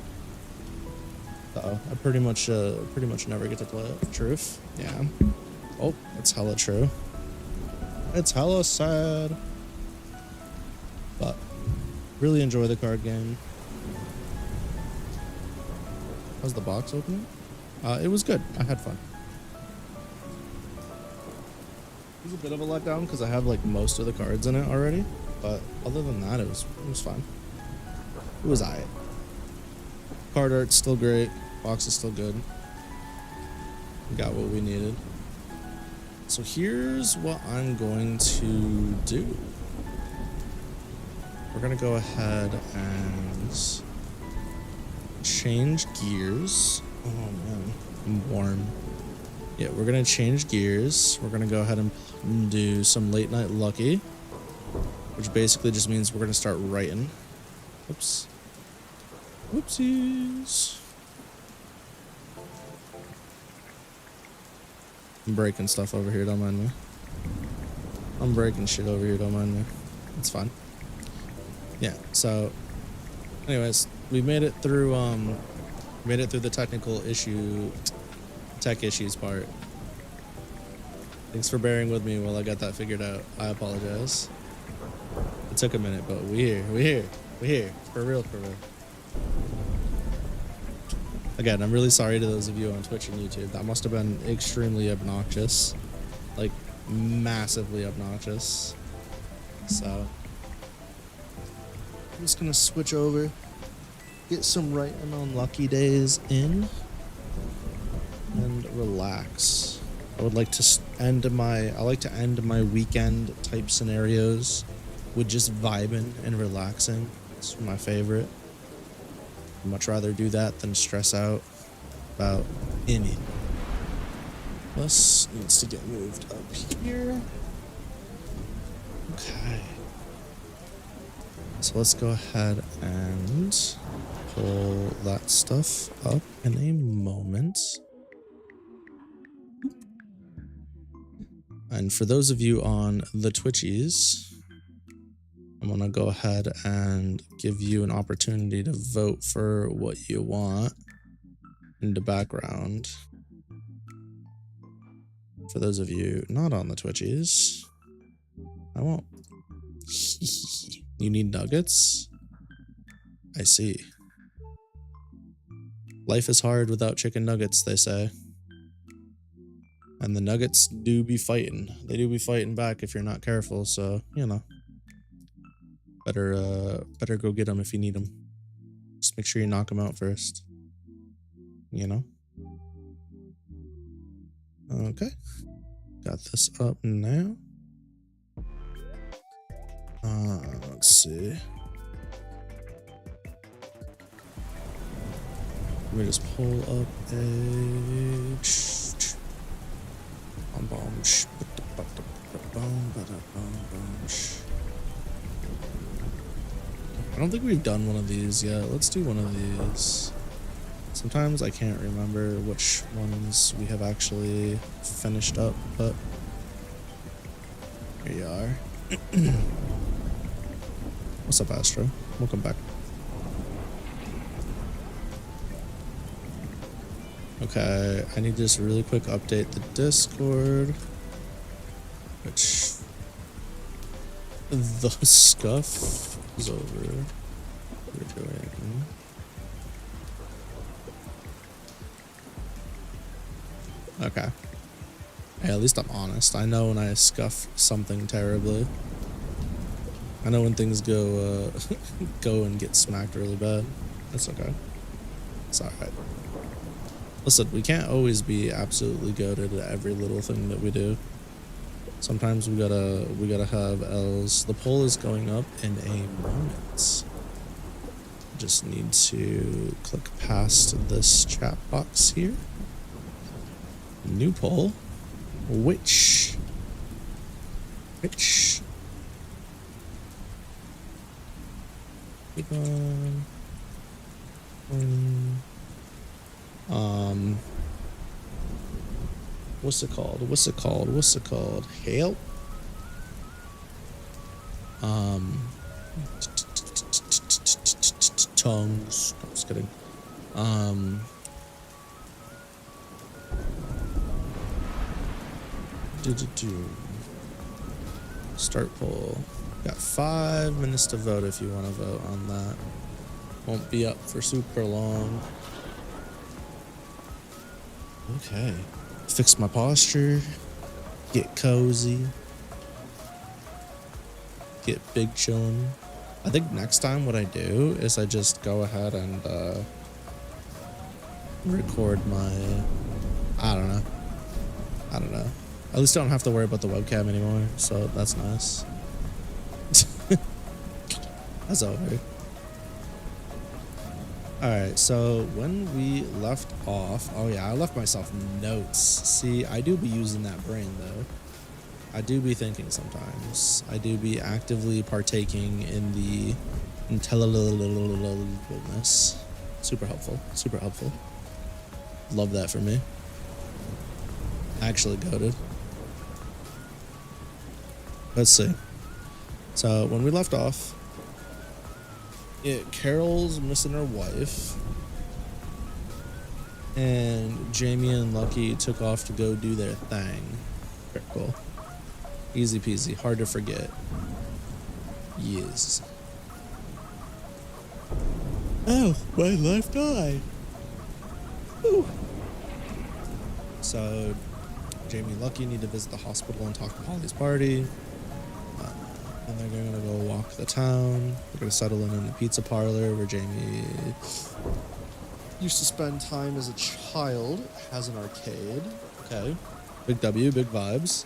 Uh-oh, I pretty much never get to play it. Truth? Yeah. Oh, it's hella true. It's hella sad. But really enjoy the card game. How's the box opening? It was good. I had fun. It was a bit of a letdown because I have like most of the cards in it already. But other than that, it was fun. It was alright. Card art's still great. Box is still good. We got what we needed. So here's what I'm going to do. We're going to go ahead and change gears. Oh man, I'm warm. Yeah, we're going to change gears. We're going to go ahead and do some late night lucky, which basically just means we're going to start writing. Oops. Whoopsies. I'm breaking stuff over here, don't mind me. I'm breaking shit over here, don't mind me. It's fine. Yeah, so anyways, we made it through the tech issues part. Thanks for bearing with me while I got that figured out. I apologize. It took a minute, but we're here. For real, for real. Again, I'm really sorry to those of you on Twitch and YouTube. That must have been extremely obnoxious. Like, massively obnoxious. So, I'm just gonna switch over. Get some right and unlucky days in. And relax. I like to end my weekend type scenarios with just vibing and relaxing. It's my favorite. I'd much rather do that than stress out about anything. This needs to get moved up here. Okay. So let's go ahead and pull that stuff up in a moment. And for those of you on the Twitchies, I'm gonna go ahead and give you an opportunity to vote for what you want in the background. For those of you not on the Twitchies, I won't. You need nuggets? I see. Life is hard without chicken nuggets, they say. And the nuggets do be fighting. They do be fighting back if you're not careful, so, you know. Better go get them if you need them. Just make sure you knock them out first. You know? Okay. Got this up now. Let's see. Let me just pull up a... I don't think we've done one of these yet. Let's do one of these. Sometimes I can't remember which ones we have actually finished up, but here you are. What's up, Astro? Welcome back. Okay, I need to just really quick update the Discord, which the scuff is over. We're doing. Okay. Hey, at least I'm honest. I know when I scuff something terribly. I know when things go go and get smacked really bad. That's okay. It's alright. Listen, we can't always be absolutely goated at every little thing that we do. Sometimes we gotta have L's. The poll is going up in a moment. Just need to click past this chat box here. New poll. Which click on what's it called? Help. Tongues. I'm just kidding. Start poll. Got 5 minutes to vote if you want to vote on that. Won't be up for super long. Okay. Fix my posture. Get cozy. Get big chillin'. I think next time what I do is I just go ahead and record my... I don't know. At least I don't have to worry about the webcam anymore, so that's nice. That's over. Alright, so when we left off... Oh yeah, I left myself notes. See, I do be using that brain, though. I do be thinking sometimes. I do be actively partaking in the intelligence. Super helpful. Super helpful. Love that for me. Actually goated. Let's see. So when we left off, Carol's missing her wife, and Jamie and Lucky took off to go do their thing. Critical. Easy peasy. Hard to forget. Yes. Oh, my life died. Ooh. So, Jamie and Lucky need to visit the hospital and talk to Holly's party. And they're gonna go walk the town. They're gonna settle in the pizza parlor where Jamie used to spend time as a child. Has an arcade. Okay. Big W, big vibes.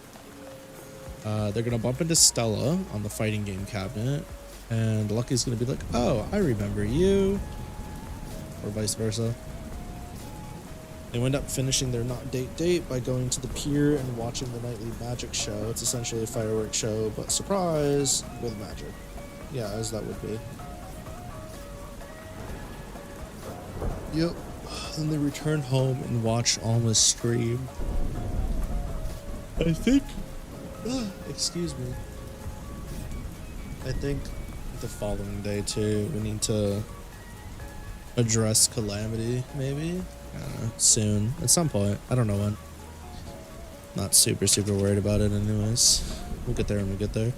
They're gonna bump into Stella on the fighting game cabinet. And Lucky's gonna be like, oh, I remember you. Or vice versa. They end up finishing their not date by going to the pier and watching the nightly magic show. It's essentially a fireworks show, but surprise, with magic. Yeah, as that would be. Yep. Then they return home and watch Alma's stream. I think... excuse me. I think the following day, too, we need to address Calamity, maybe? Soon. At some point. I don't know when. Not super worried about it anyways. We'll get there when we get there.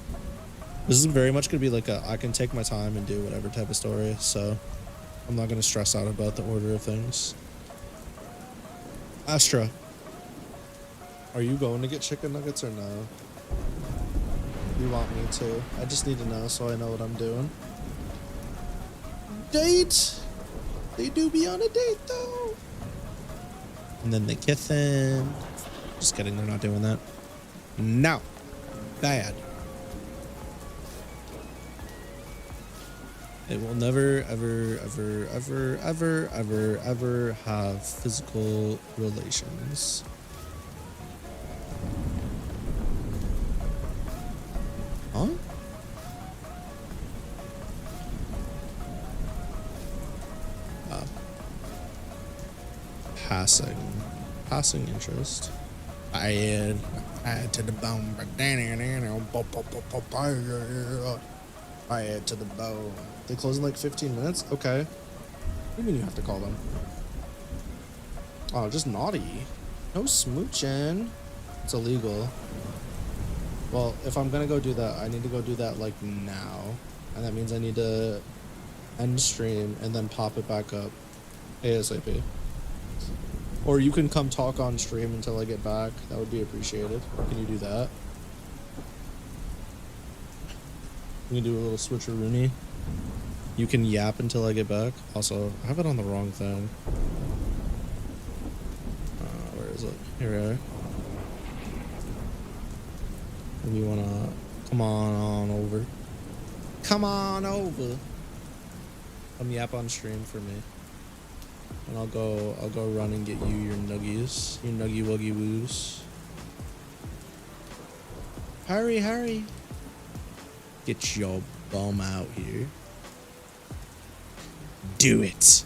This is very much going to be like a I can take my time and do whatever type of story, so I'm not going to stress out about the order of things. Astra, are you going to get chicken nuggets or no? You want me to? I just need to know so I know what I'm doing. Date! They do be on a date though. And then they kissing. Just kidding, they're not doing that. No. Bad. They will never, ever have physical relations. Huh? Passing interest. I add to the bone, I add to the bone. They close in like 15 minutes? Okay. What do you mean you have to call them? Oh, just naughty. No smooching. It's illegal. Well, if I'm gonna go do that, I need to go do that like now. And that means I need to end stream and then pop it back up ASAP. Or you can come talk on stream until I get back. That would be appreciated. Can you do that? You can do a little switcheroony. You can yap until I get back. Also, I have it on the wrong thing. Where is it? Here we are. If you wanna come on over. Come on over. Come yap on stream for me. And I'll go run and get you your nuggies. Your nuggy wuggy woos. Hurry. Get your bum out here. Do it.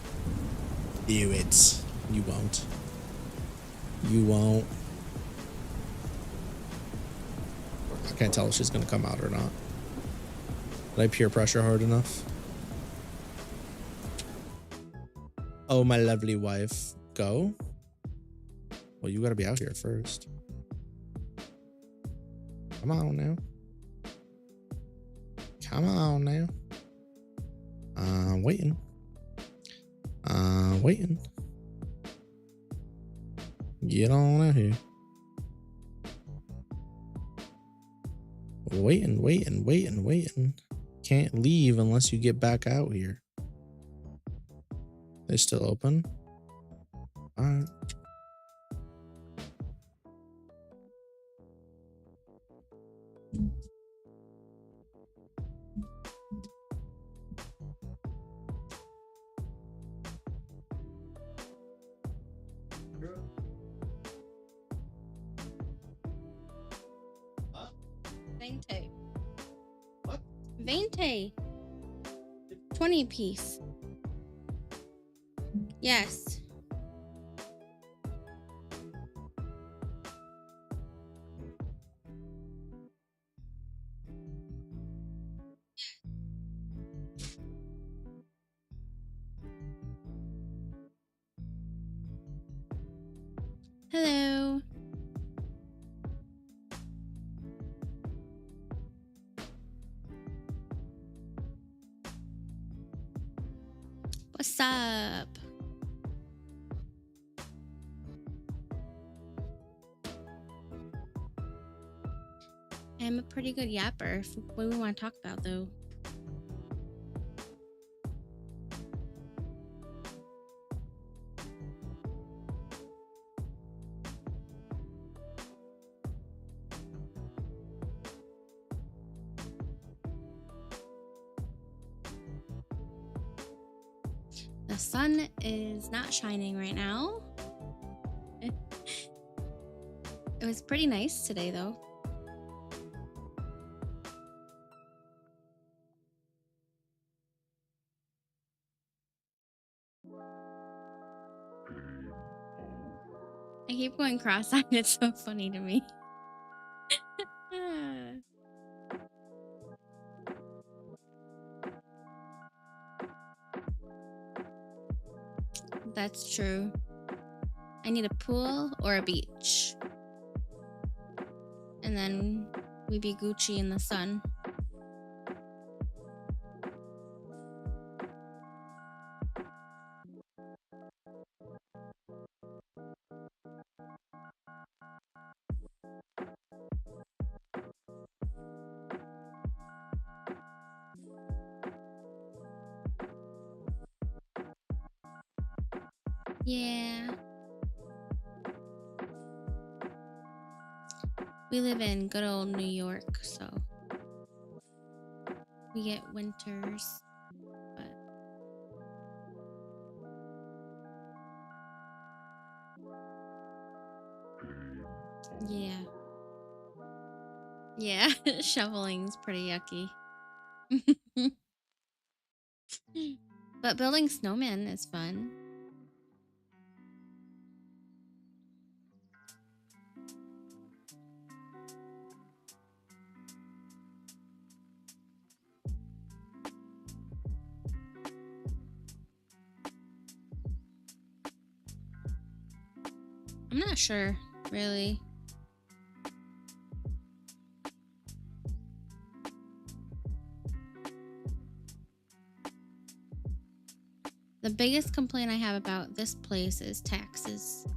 Do it. You won't. You won't. I can't tell if she's gonna come out or not. Did I peer pressure hard enough? Oh, my lovely wife. Go? Well, you gotta be out here first. Come on now. Come on now. Waiting. Waiting. Get on out here. Waiting. Can't leave unless you get back out here. They still open? Alright. Vente. What? Vente. 20 piece. Yes. Hello. What's up? I'm a pretty good yapper. What do we want to talk about, though? The sun is not shining right now. It was pretty nice today, though. I keep going cross-eyed. It's so funny to me. That's true. I need a pool or a beach. And then we be Gucci in the sun. Yeah. We live in good old New York, so we get winters, but yeah. Yeah, shoveling's pretty yucky. But building snowmen is fun. I'm not sure, really. The biggest complaint I have about this place is taxes.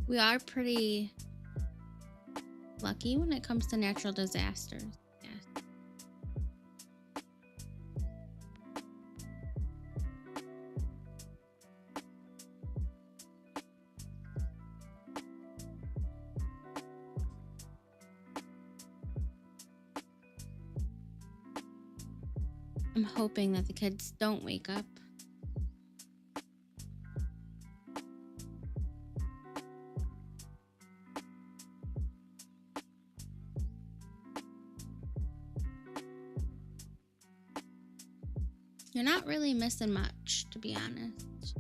We are pretty lucky when it comes to natural disasters. Yeah. I'm hoping that the kids don't wake up. You're not really missing much, to be honest.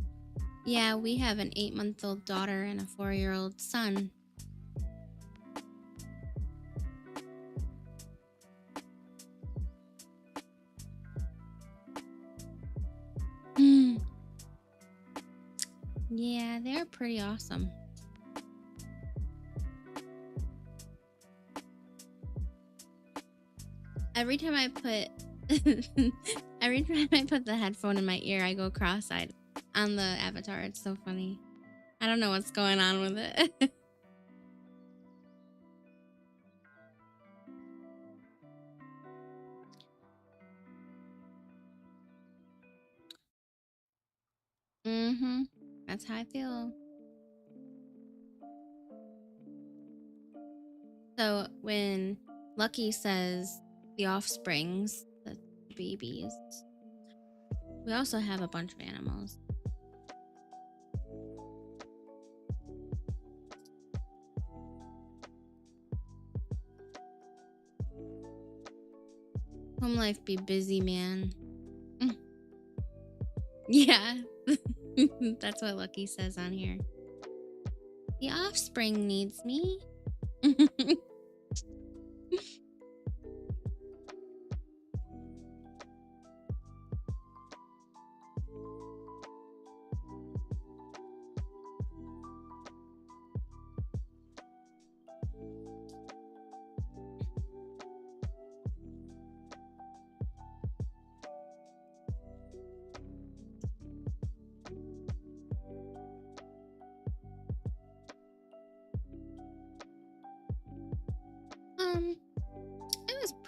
Yeah, we have an 8-month-old daughter and a 4-year-old son. Yeah, they're pretty awesome. Every time I put the headphone in my ear, I go cross-eyed on the avatar. It's so funny. I don't know what's going on with it. That's how I feel. So when Lucky says the offsprings, the babies, we also have a bunch of animals. Home life be busy, man. Yeah, that's what Lucky says on here. The offspring needs me.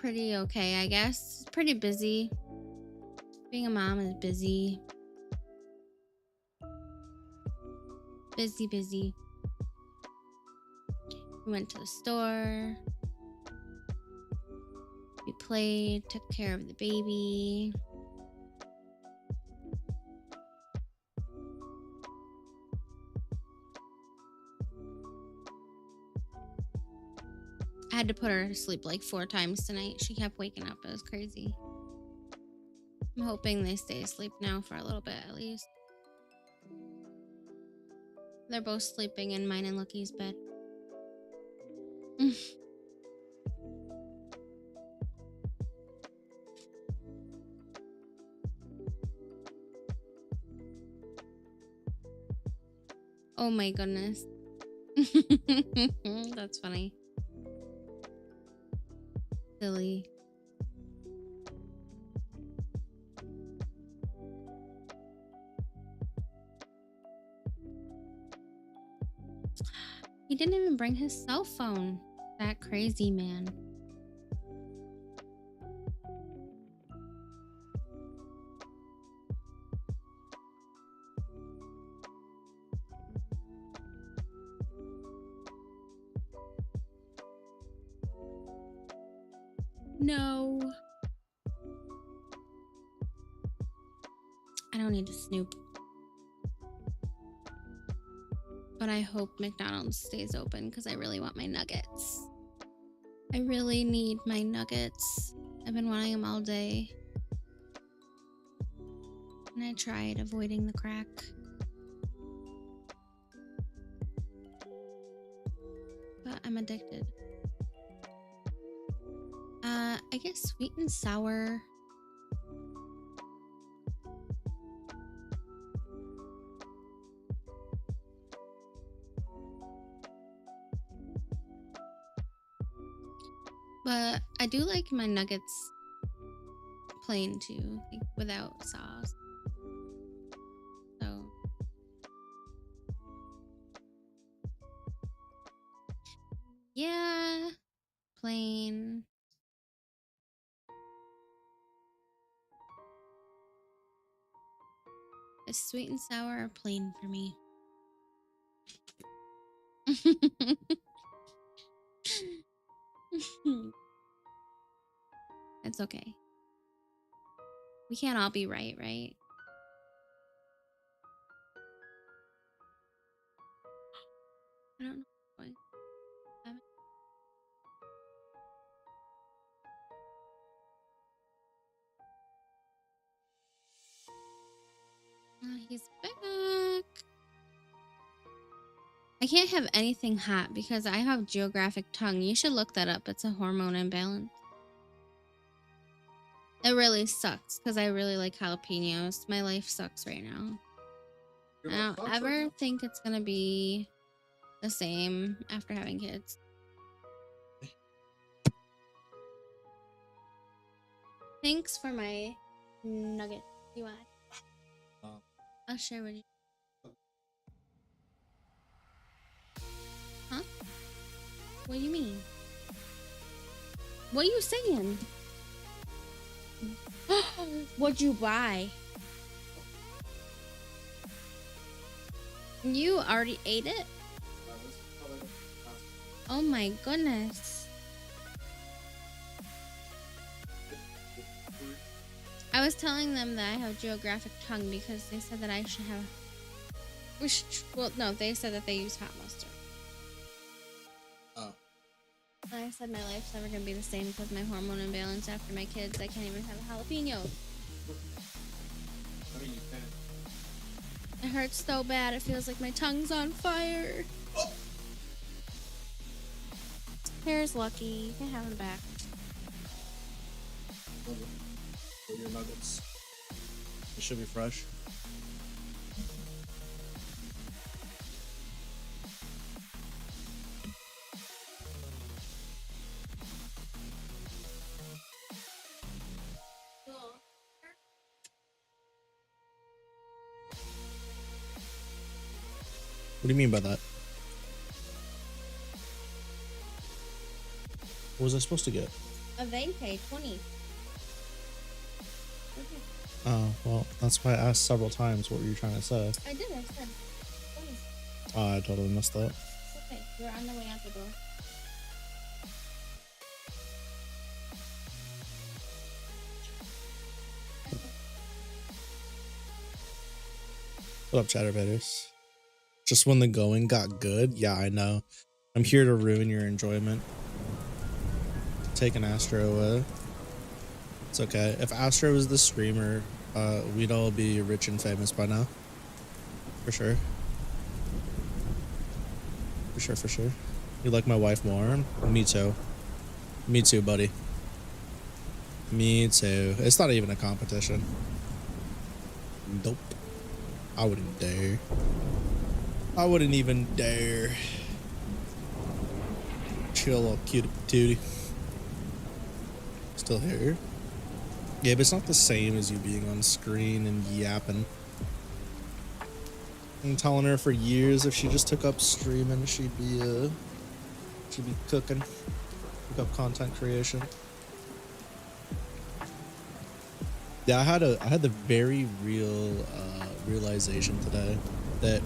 pretty okay, I guess. Pretty busy. Being a mom is busy. Busy. We went to the store. We played, took care of the baby. I had to put her to sleep like 4 times tonight. She kept waking up. It was crazy. I'm hoping they stay asleep now for a little bit at least. They're both sleeping in mine and Lucky's bed. Oh my goodness. That's funny. Silly. He didn't even bring his cell phone. That crazy man. No. I don't need to snoop. But I hope McDonald's stays open because I really want my nuggets. I really need my nuggets. I've been wanting them all day. And I tried avoiding the crack. But I'm addicted. I guess sweet and sour. But I do like my nuggets plain too, like without sauce. So yeah, plain. It's sweet and sour or plain for me. It's okay. We can't all be right, right? I don't know. What? He's back. I can't have anything hot because I have geographic tongue. You should look that up. It's a hormone imbalance. It really sucks because I really like jalapenos. My life sucks right now. I don't ever think it's gonna be the same after having kids. Thanks for my nugget. You want? I'll share with you. Huh? What do you mean? What are you saying? What'd you buy? You already ate it? Oh my goodness. I was telling them that I have geographic tongue because they said that I should have... well, no, they said that they use hot mustard. Oh. And I said my life's never going to be the same because my hormone imbalance after my kids. I can't even have a jalapeno. I mean, you can. It hurts so bad. It feels like my tongue's on fire. Oh. Here's Lucky. You can have him back. Your nuggets. It should be fresh. What do you mean by that? What was I supposed to get? They pay 20. Okay. Oh, well, that's why I asked several times what were you trying to say. I did, I said 20. Oh, I totally missed that. It's okay. We're on the way out the door. What up, Chatterbaiters? Just when the going got good? Yeah, I know. I'm here to ruin your enjoyment. Take an Astro away. It's okay. If Astro was the streamer, we'd all be rich and famous by now. For sure. For sure, for sure. You like my wife more? Me too. Me too, buddy. Me too. It's not even a competition. Nope. I wouldn't dare. I wouldn't even dare. Chill up, cutie patootie. Still here? Yeah, but it's not the same as you being on screen and yapping. I'm telling her for years if she just took up streaming, she'd be cooking. Pick up content creation. Yeah, I had the very real realization today that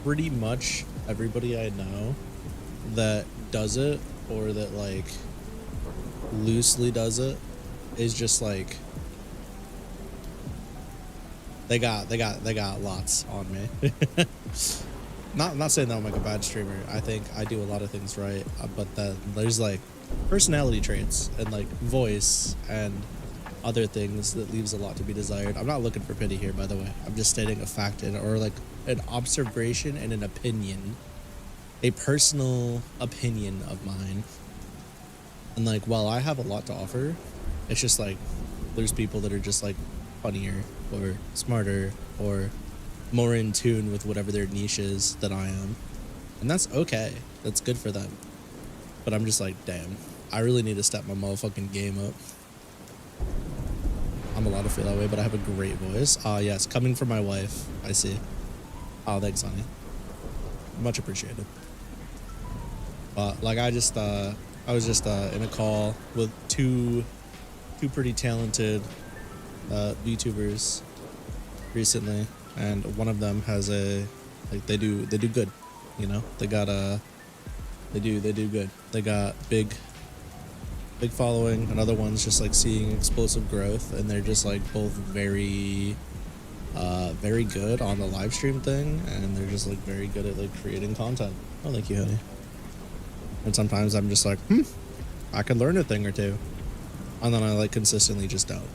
pretty much everybody I know that does it or that like loosely does it is just like they got lots on me. not saying that I'm like a bad streamer. I think I do a lot of things right, but then there's like personality traits and like voice and other things that leaves a lot to be desired. I'm not looking for pity here, by the way. I'm just stating a fact or like an observation and an opinion, a personal opinion of mine. And like, while I have a lot to offer, it's just like there's people that are just like funnier or smarter or more in tune with whatever their niche is than I am. And that's okay. That's good for them. But I'm just like, damn, I really need to step my motherfucking game up. I'm allowed to feel that way, but I have a great voice. Yes, coming from my wife. I see. Oh, thanks, honey. Much appreciated. Like I was just in a call with two pretty talented VTubers recently, and one of them has a like they do good, you know. They got they do good. They got big following. Another one's just like seeing explosive growth, and they're just like both very good on the live stream thing, and they're just like very good at like creating content. Oh, thank you, honey. And sometimes I'm just like, I can learn a thing or two, and then I like consistently just don't.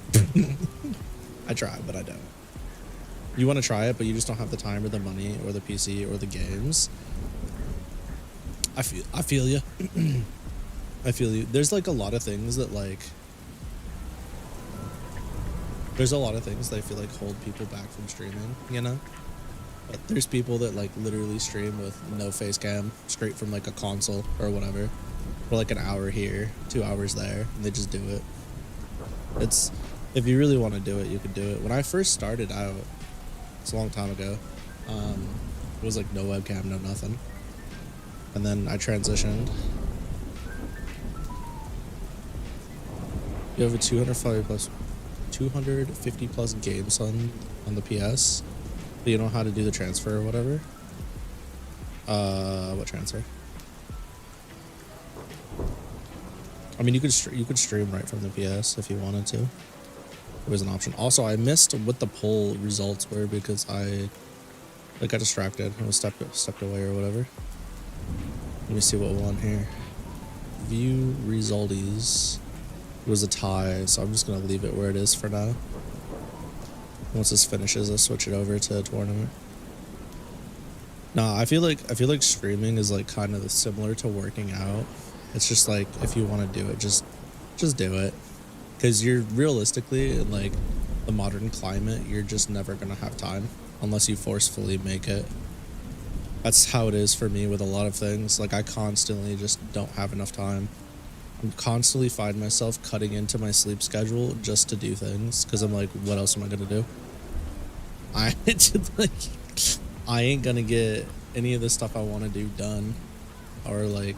I try, but I don't. You want to try it, but you just don't have the time or the money or the PC or the games. I feel you. I feel you. There's like a lot of things that like there's a lot of things that I feel like hold people back from streaming, you know? But there's people that like literally stream with no face cam, straight from like a console or whatever, for like an hour here, 2 hours there, and they just do it. It's, if you really want to do it, you can do it. When I first started out, it's a long time ago, it was like no webcam, no nothing. And then I transitioned. You have a 250 plus games on the PS, but you don't know how to do the transfer or whatever. What transfer? I mean, you could stream right from the PS if you wanted to. There was an option. Also, I missed what the poll results were because I got distracted. I was stepped away or whatever. Let me see what won here. View resulties. It was a tie, so I'm just gonna leave it where it is for now. Once this finishes, I'll switch it over to a tournament. Nah, I feel like streaming is like kind of similar to working out. It's just like if you want to do it, just do it, because you're realistically in like the modern climate, you're just never gonna have time unless you forcefully make it. That's how it is for me with a lot of things. Like I constantly just don't have enough time. I'm constantly find myself cutting into my sleep schedule just to do things because I'm like, what else am I gonna do? I ain't gonna get any of the stuff I want to do done, or like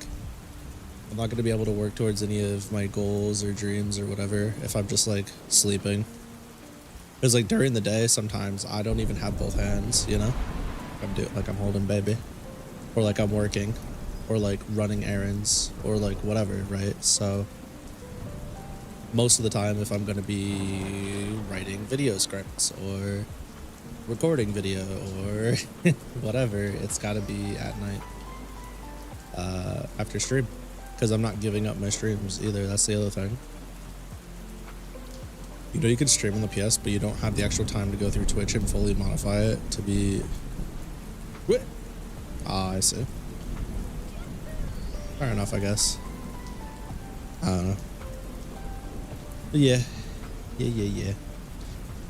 I'm not gonna be able to work towards any of my goals or dreams or whatever if I'm just like sleeping. Because like during the day, sometimes I don't even have both hands, you know? I'm holding baby, or like I'm working, or like running errands, or like whatever, right? So most of the time, if I'm gonna be writing video scripts or recording video or whatever, it's gotta be at night after stream, because I'm not giving up my streams either. That's the other thing. You know, you can stream on the PS, but you don't have the actual time to go through Twitch and fully modify it to be... Ah, I see. Fair enough, I guess. I don't know. But yeah.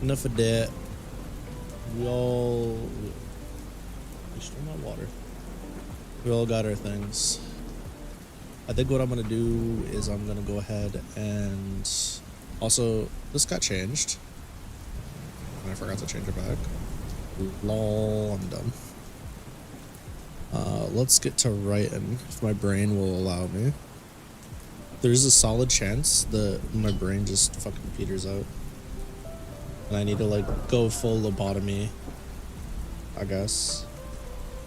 Enough of that. We stream on water. We all got our things. I think what I'm gonna do is I'm gonna go ahead and also, this got changed and I forgot to change it back. Lol, I'm dumb. Let's get to writing if my brain will allow me. There's a solid chance that my brain just fucking peters out and I need to like go full lobotomy, I guess.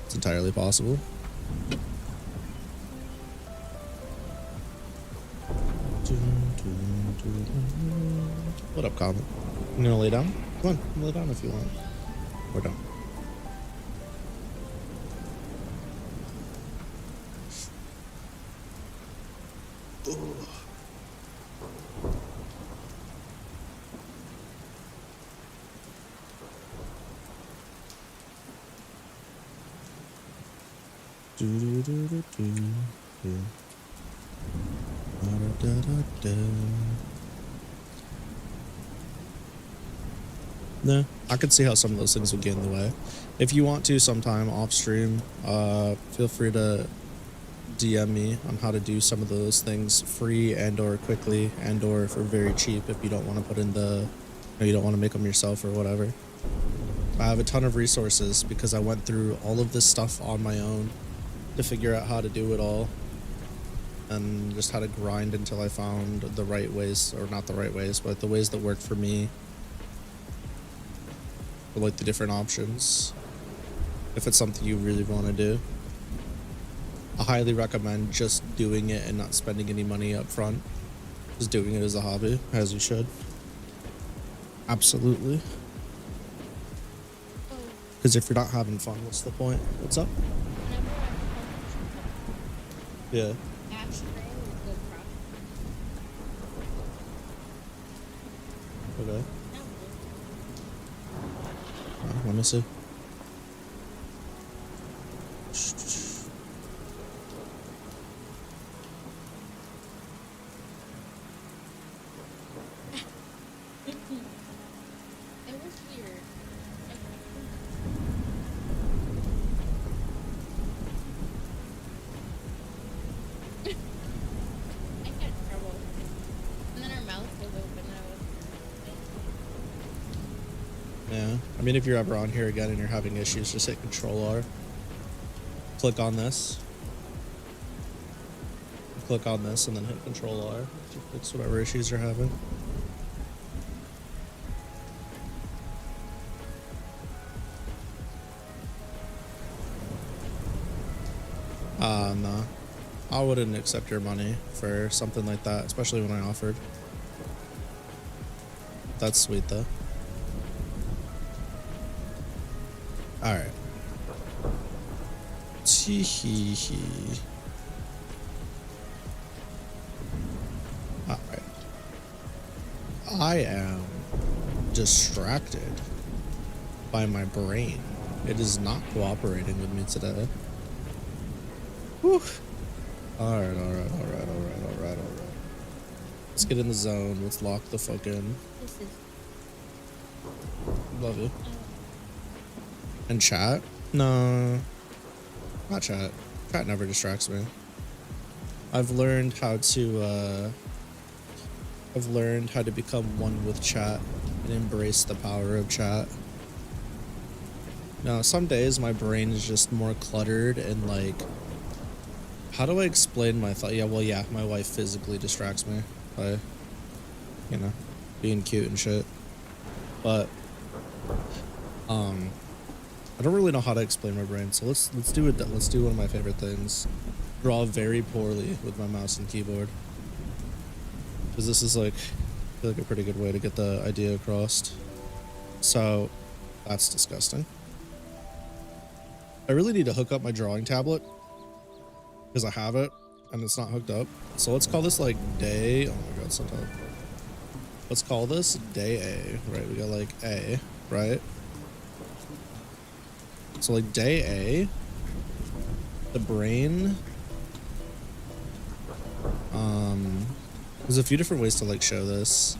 It's entirely possible. What up, Comet? You gonna lay down? Come on, lay down if you want. Or don't. No, I could see how some of those things would get in the way. If you want to sometime off stream, feel free to DM me on how to do some of those things free and or quickly and or for very cheap if you don't want to put in the, or you don't want to make them yourself or whatever. I have a ton of resources because I went through all of this stuff on my own to figure out how to do it all and just how to grind until I found the right ways, or not the right ways, but the ways that worked for me. For like the different options. If it's something you really want to do, I highly recommend just doing it and not spending any money up front. Just doing it as a hobby, as you should. Absolutely. Because if you're not having fun, what's the point? What's up? Yeah. Okay. Let me see. I mean, if you're ever on here again and you're having issues, just hit Control-R. Click on this. Click on this and then hit Control-R to fix whatever issues you're having. No. I wouldn't accept your money for something like that, especially when I offered. That's sweet, though. Alright. Tee-hee-hee. Alright. I am distracted by my brain. It is not cooperating with me today. Whew. Alright. Let's get in the zone. Let's lock the fuck in. Love you. And chat? No. Not chat. Chat never distracts me. I've learned how to become one with chat and embrace the power of chat. Now, some days my brain is just more cluttered and like How do I explain my thought? Yeah, well, yeah, my wife physically distracts me by, you know, being cute and shit. But, I don't really know how to explain my brain, so let's do it. Let's do one of my favorite things: draw very poorly with my mouse and keyboard, because this is like, I feel like a pretty good way to get the idea across. So, that's disgusting. I really need to hook up my drawing tablet because I have it and it's not hooked up. So let's call this like day. Oh my god, sometimes. Let's call this day A, right? We got like A, right? So like day A, the brain. There's a few different ways to like show this,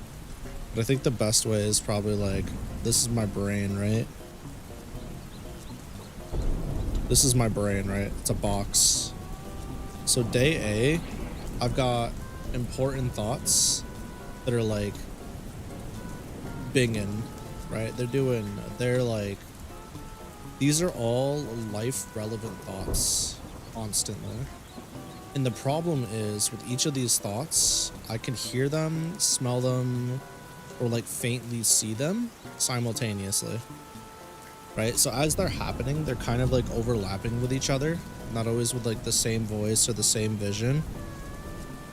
but I think the best way is probably like, this is my brain, right? This is my brain, right? It's a box. So day A, I've got important thoughts that are like binging, right? They're like, these are all life relevant thoughts constantly. And the problem is with each of these thoughts, I can hear them, smell them, or like faintly see them simultaneously. Right? So as they're happening, they're kind of like overlapping with each other, not always with like the same voice or the same vision.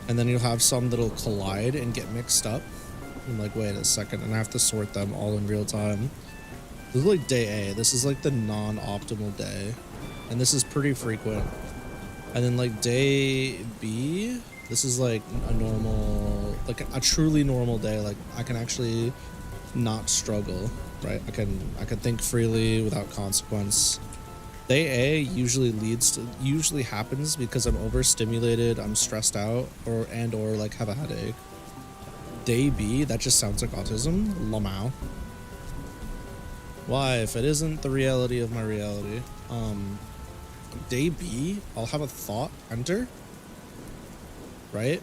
And then you'll have some that'll collide and get mixed up. I'm like, wait a second, and I have to sort them all in real time. This is like day A. This is like the non-optimal day. And this is pretty frequent. And then like day B, this is like a normal, like a truly normal day. Like I can actually not struggle, right? I can think freely without consequence. Day A usually happens because I'm overstimulated, I'm stressed out, or like have a headache. Day B, that just sounds like autism. Lamau. Why, if it isn't the reality of my reality? Day B, I'll have a thought enter, right?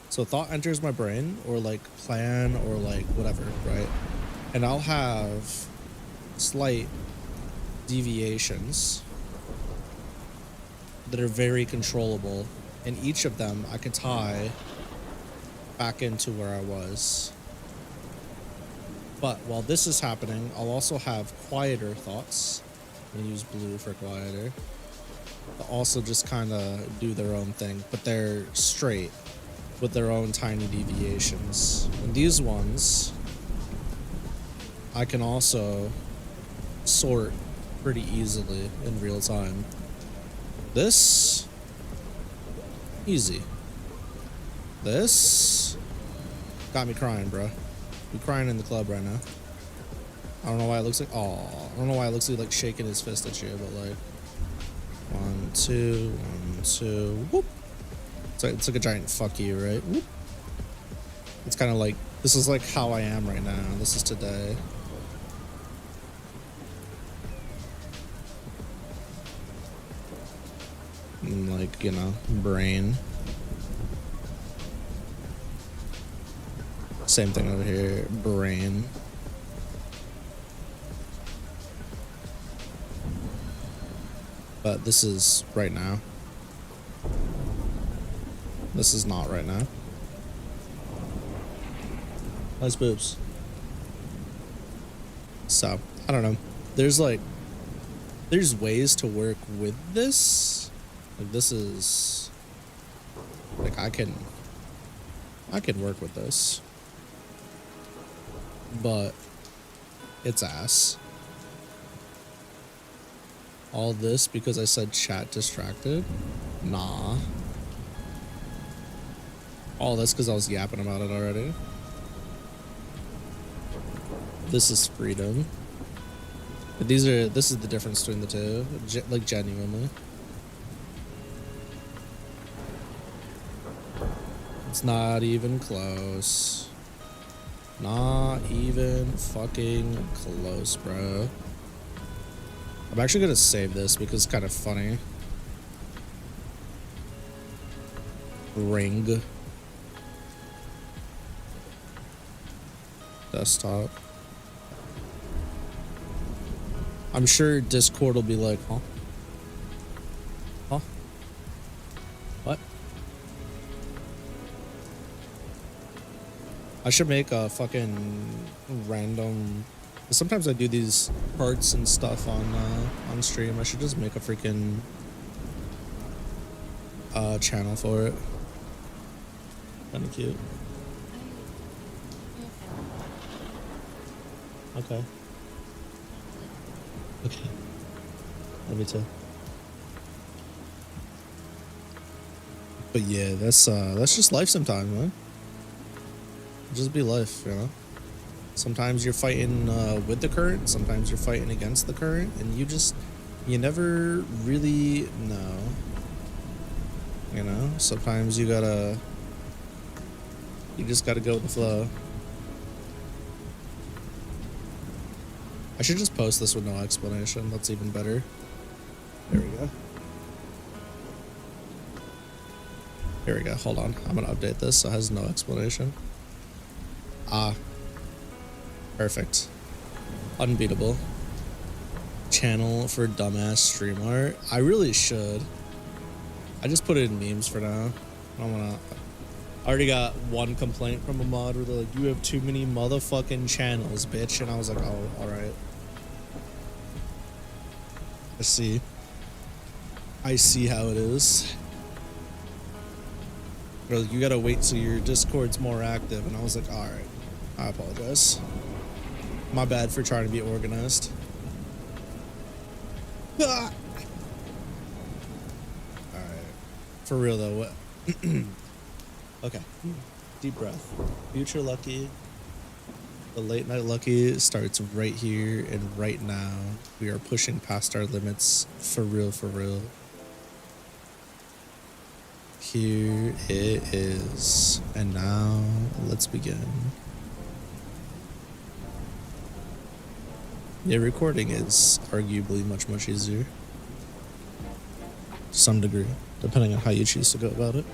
So thought enters my brain, or like plan, or like whatever, right? And I'll have slight deviations that are very controllable, and each of them I can tie back into where I was. But while this is happening, I'll also have quieter thoughts. I'm gonna use blue for quieter. They'll also just kind of do their own thing, but they're straight with their own tiny deviations. And these ones I can also sort pretty easily in real time. This, easy. This got me crying, bro. We crying in the club right now. I don't know why it looks like, I don't know why it looks like shaking his fist at you, but like 1, 2, 1, 2, whoop. It's like a giant fuck you, right? Whoop. It's kind of like, this is like how I am right now. This is today. And like, you know, brain. Same thing over here, brain. But this is right now. This is not right now. Nice boobs. So, I don't know. There's ways to work with this. Like this is, like I can work with this. But it's ass. All this because I said chat distracted? Nah. All this because I was yapping about it already. This is freedom. But this is the difference between the two. Like genuinely. It's not even close. Not even fucking close, bro. I'm actually gonna save this because it's kind of funny. Ring. Desktop. I'm sure Discord will be like, huh? Huh? I should make a fucking random. Sometimes I do these parts and stuff on stream. I should just make a freaking channel for it. Kind of cute. Okay. Okay. Me too. But yeah, that's just life sometimes, man. Just be life, you know. Sometimes you're fighting with the current, sometimes you're fighting against the current, and you never really know. You know, sometimes you just gotta go with the flow. I should just post this with no explanation. That's even better. There we go. Here we go. Hold on. I'm gonna update this so it has no explanation. Ah. Perfect. Unbeatable. Channel for dumbass stream art. I really should. I just put it in memes for now. I already got one complaint from a mod where they're like, you have too many motherfucking channels, bitch. And I was like, oh, alright. I see how it is. Bro, you gotta wait till your Discord's more active. And I was like, alright. I apologize. My bad for trying to be organized. Ah! Alright. For real though, what? Okay. Deep breath. Future Lucky. The late night Lucky starts right here and right now. We are pushing past our limits. For real, for real. Here it is. And now, let's begin. Yeah, recording is arguably much easier. To some degree, depending on how you choose to go about it.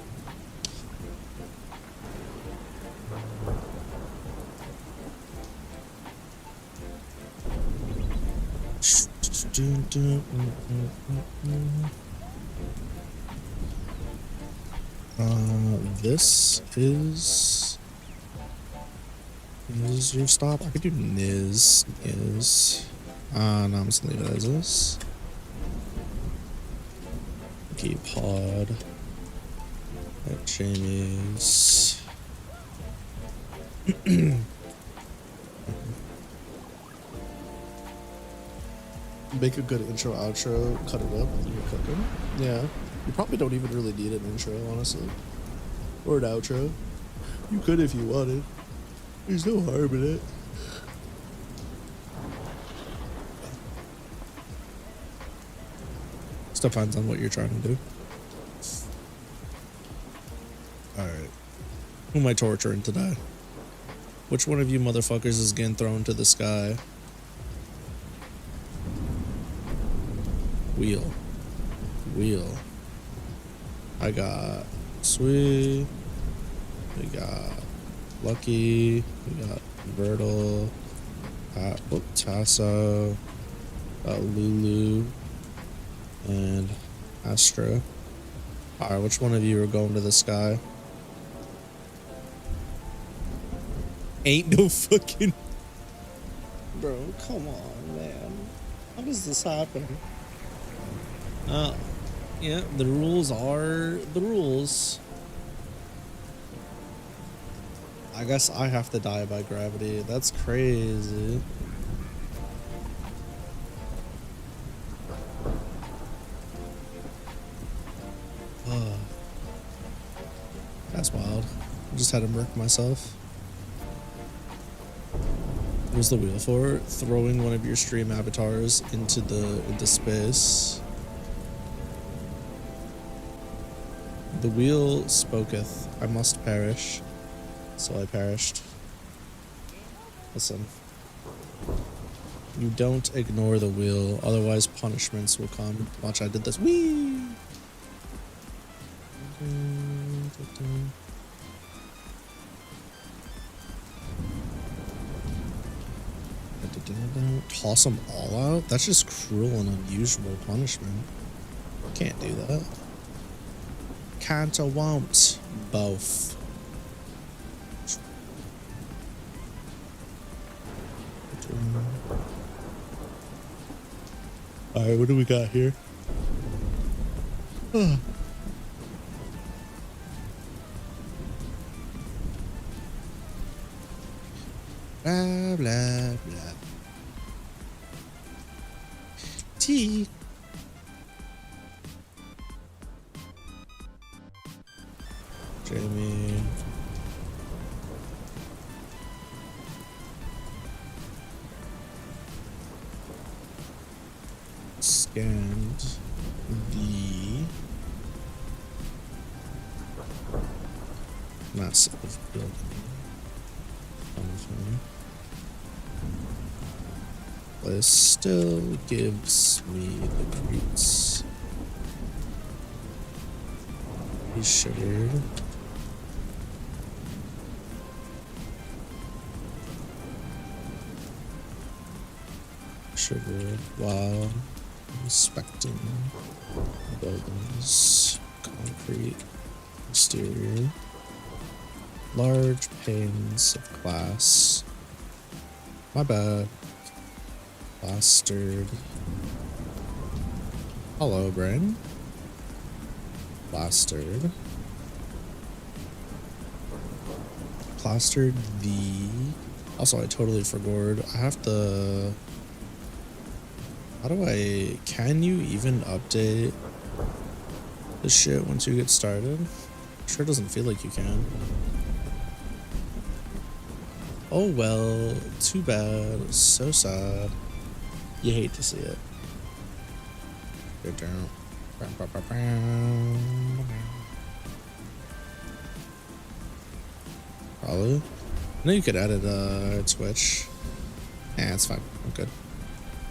This is your stop. I could do Niz. No, I'm just gonna leave it as this. Okay, pod. At Jamie's. Make a good intro, outro, cut it up when you're cooking. Yeah. You probably don't even really need an intro, honestly. Or an outro. You could if you wanted. There's no harm in it. Depends on what you're trying to do. Alright. Who am I torturing today? Which one of you motherfuckers is getting thrown to the sky? Wheel. I got Sweet. We got Lucky. We got Vertle. Tasso. Lulu. And Astra. Alright, which one of you are going to the sky? Ain't no fucking... Bro, come on, man. How does this happen? Yeah, the rules are the rules. I guess I have to die by gravity. That's crazy. That's wild. I just had to murk myself. What was the wheel for? Throwing one of your stream avatars into space. The wheel spoketh, I must perish. So I perished. Listen. You don't ignore the wheel, otherwise punishments will come. Watch, I did this. Whee! Toss them all out? That's just cruel and unusual punishment. Can't do that. Can't or won't. Both. Alright, what do we got here? Blah, blah, blah. Tea. Jamie. Scanned the massive building. This still gives me the creeps. He's sugared. Sugared while inspecting buildings, concrete, exterior, large panes of glass. My bad. Plastered. Hello, brain. Plastered. Plastered the. Also, I totally forgot. I have to. How do I... Can you even update the shit once you get started? Sure doesn't feel like you can. Oh well, too bad. So sad. You hate to see it. Probably. I know you could edit Twitch. Yeah, it's fine. I'm good.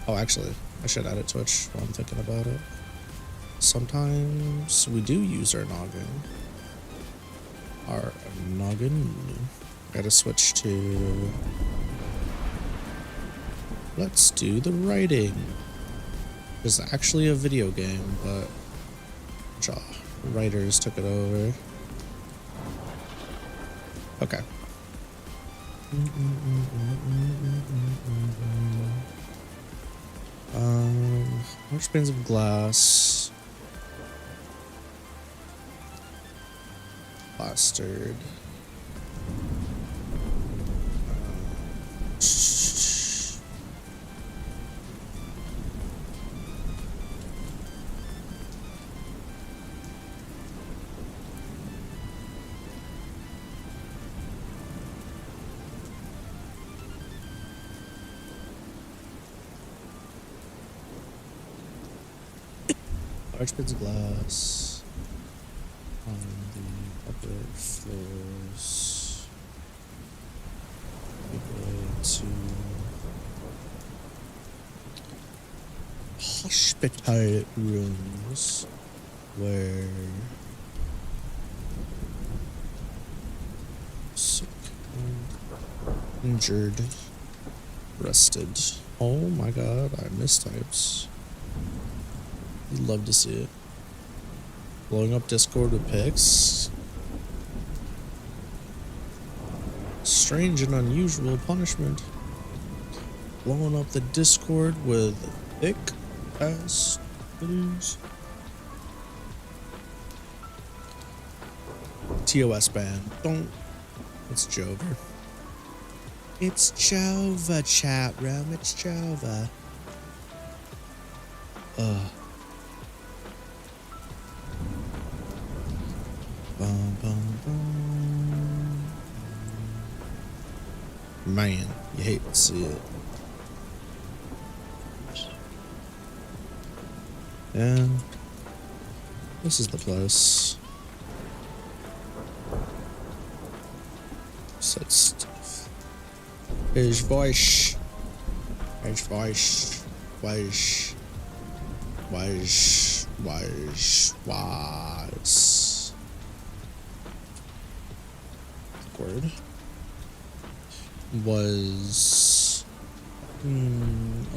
Oh, actually, I should edit Twitch while I'm thinking about it. Sometimes we do use our noggin. Our noggin. Gotta switch to... Let's do the writing. It's actually a video game, but writers took it over. Okay. Large panes of glass. Plastered. Large panes of glass on the upper floors. To hospital rooms where sick and injured rested. Oh my god, I mistypes. You'd love to see it. Blowing up Discord with pics. Strange and unusual punishment. Blowing up the Discord with thick ass videos. TOS ban. Don't. It's Jover. It's Jova, chat room. It's Jova. Bum, bum, bum. Man, you hate to see it. And this is the place. Said stuff. His voice. His voice. Was. Word. Was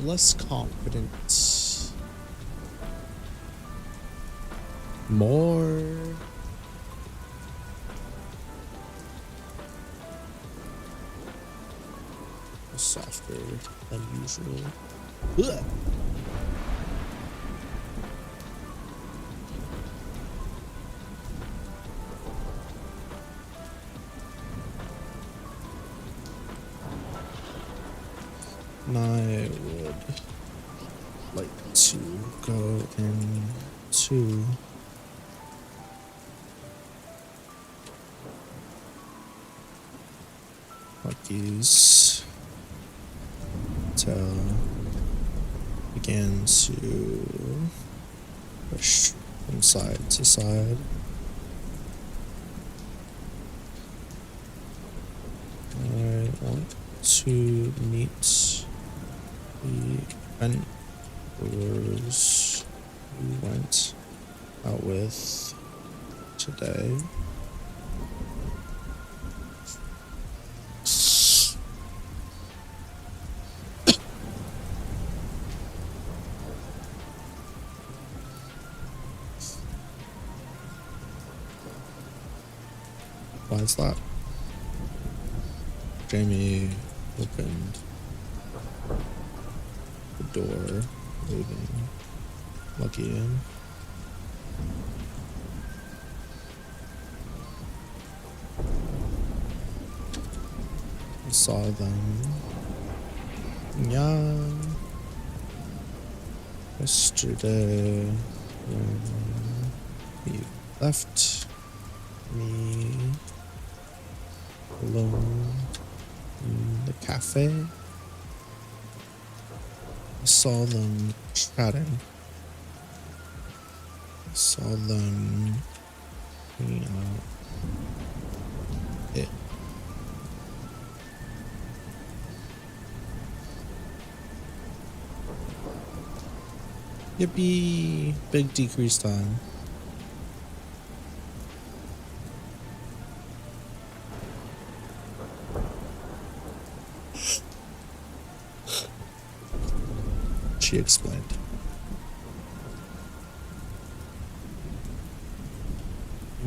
less confident, more softer than usual. Ugh. And I would like to go into Lucky's to begin to push from side to side. I want to meet the vendors we went out with today. Why is that? Jamie opened the door, leaving Lucky in. I saw them yesterday when he left me alone in the cafe. I saw them chatting. I saw them hanging out. Yippee! Big decrease time. She explained.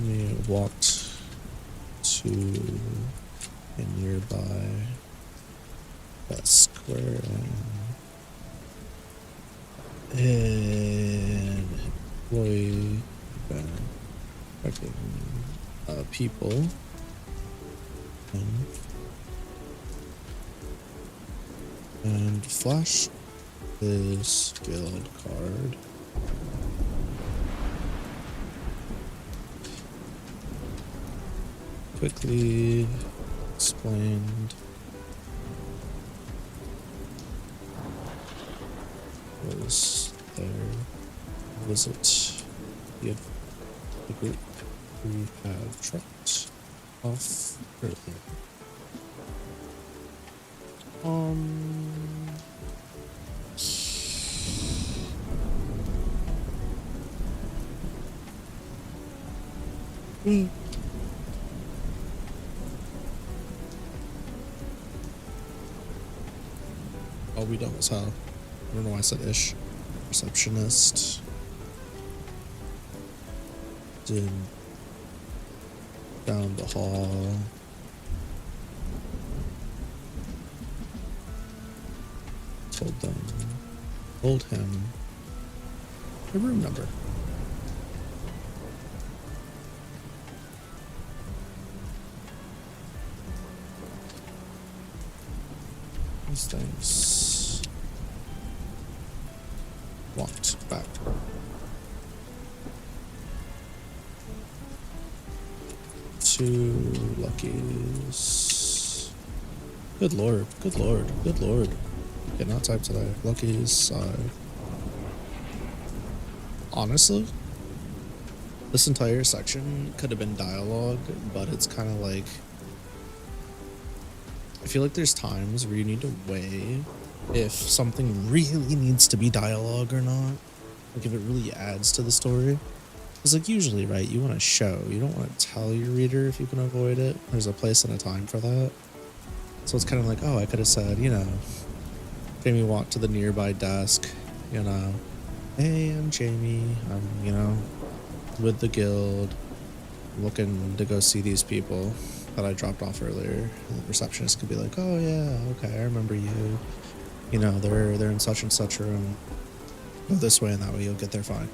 We walked to a nearby desk where an employee been checking people and flash his guild card. Quickly explained was their visit. The group we had dropped off earlier. All we done was how? I don't know why I said ish. Receptionist. Did down the hall. Told him the room number. These things. Walked back. To Lucky's. Good lord, good lord, good lord. Cannot type today. Lucky's side. Honestly, this entire section could have been dialogue, but it's kind of like, I feel like there's times where you need to weigh if something really needs to be dialogue or not. Like if it really adds to the story. Because like usually, right, you want to show. You don't want to tell your reader if you can avoid it. There's a place and a time for that. So it's kind of like, oh, I could have said, you know, Jamie walked to the nearby desk, you know, hey, I'm Jamie. I'm, you know, with the guild, looking to go see these people. that I dropped off earlier. And the receptionist could be like, "Oh yeah, okay, I remember you. You know, they're in such and such room. Go this way and that way, you'll get there fine."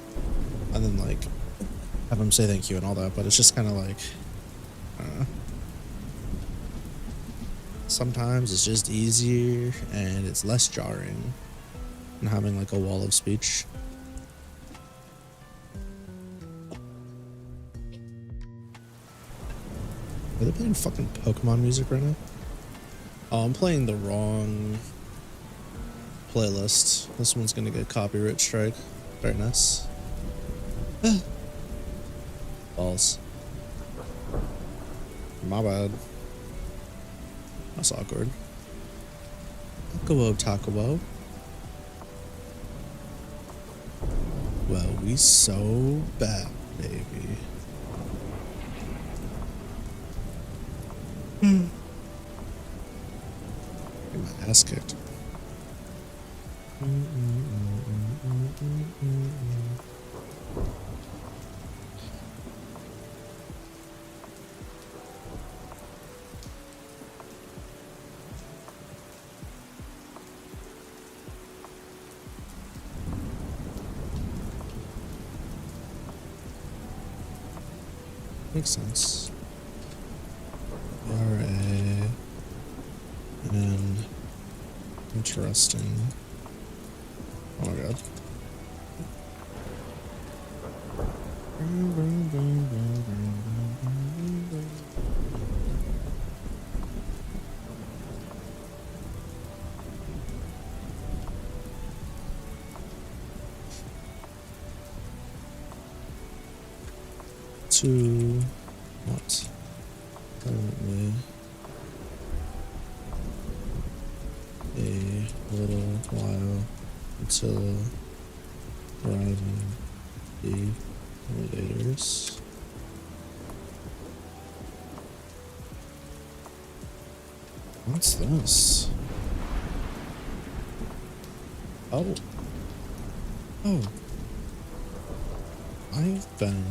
And then like have them say thank you and all that. But it's just kind of like, I don't know. Sometimes it's just easier and it's less jarring than having like a wall of speech. Are they playing fucking Pokemon music right now? Oh, I'm playing the wrong playlist. This one's gonna get copyright strike. Very nice. Balls. My bad. That's awkward. Taco. Well, we so bad, baby. Get my ass kicked. Makes sense. Alright. And interesting. Oh my god. To what? Currently a little while until arriving the elevators. What's this? Oh. I've been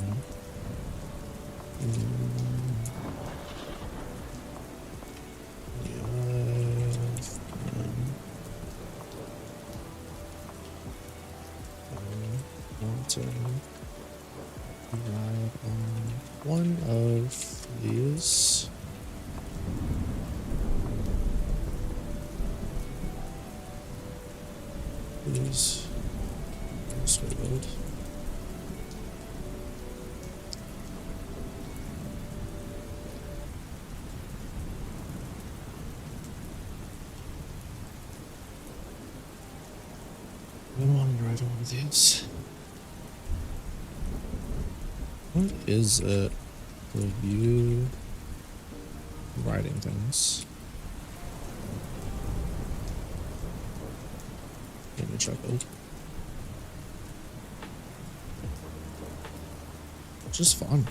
ride on one of these. Please. Reload. I don't want to ride on one of these. What is it? Review writing things. Get me chuckled. Just fun.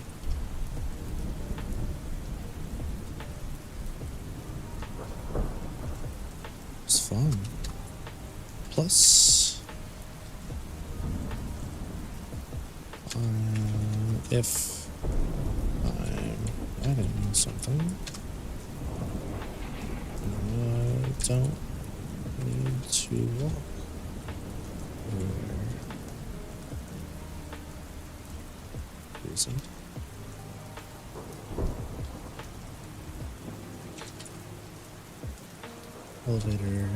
It's fun. Plus, if I'm adding something, I don't need to walk everywhere. Reason. Elevator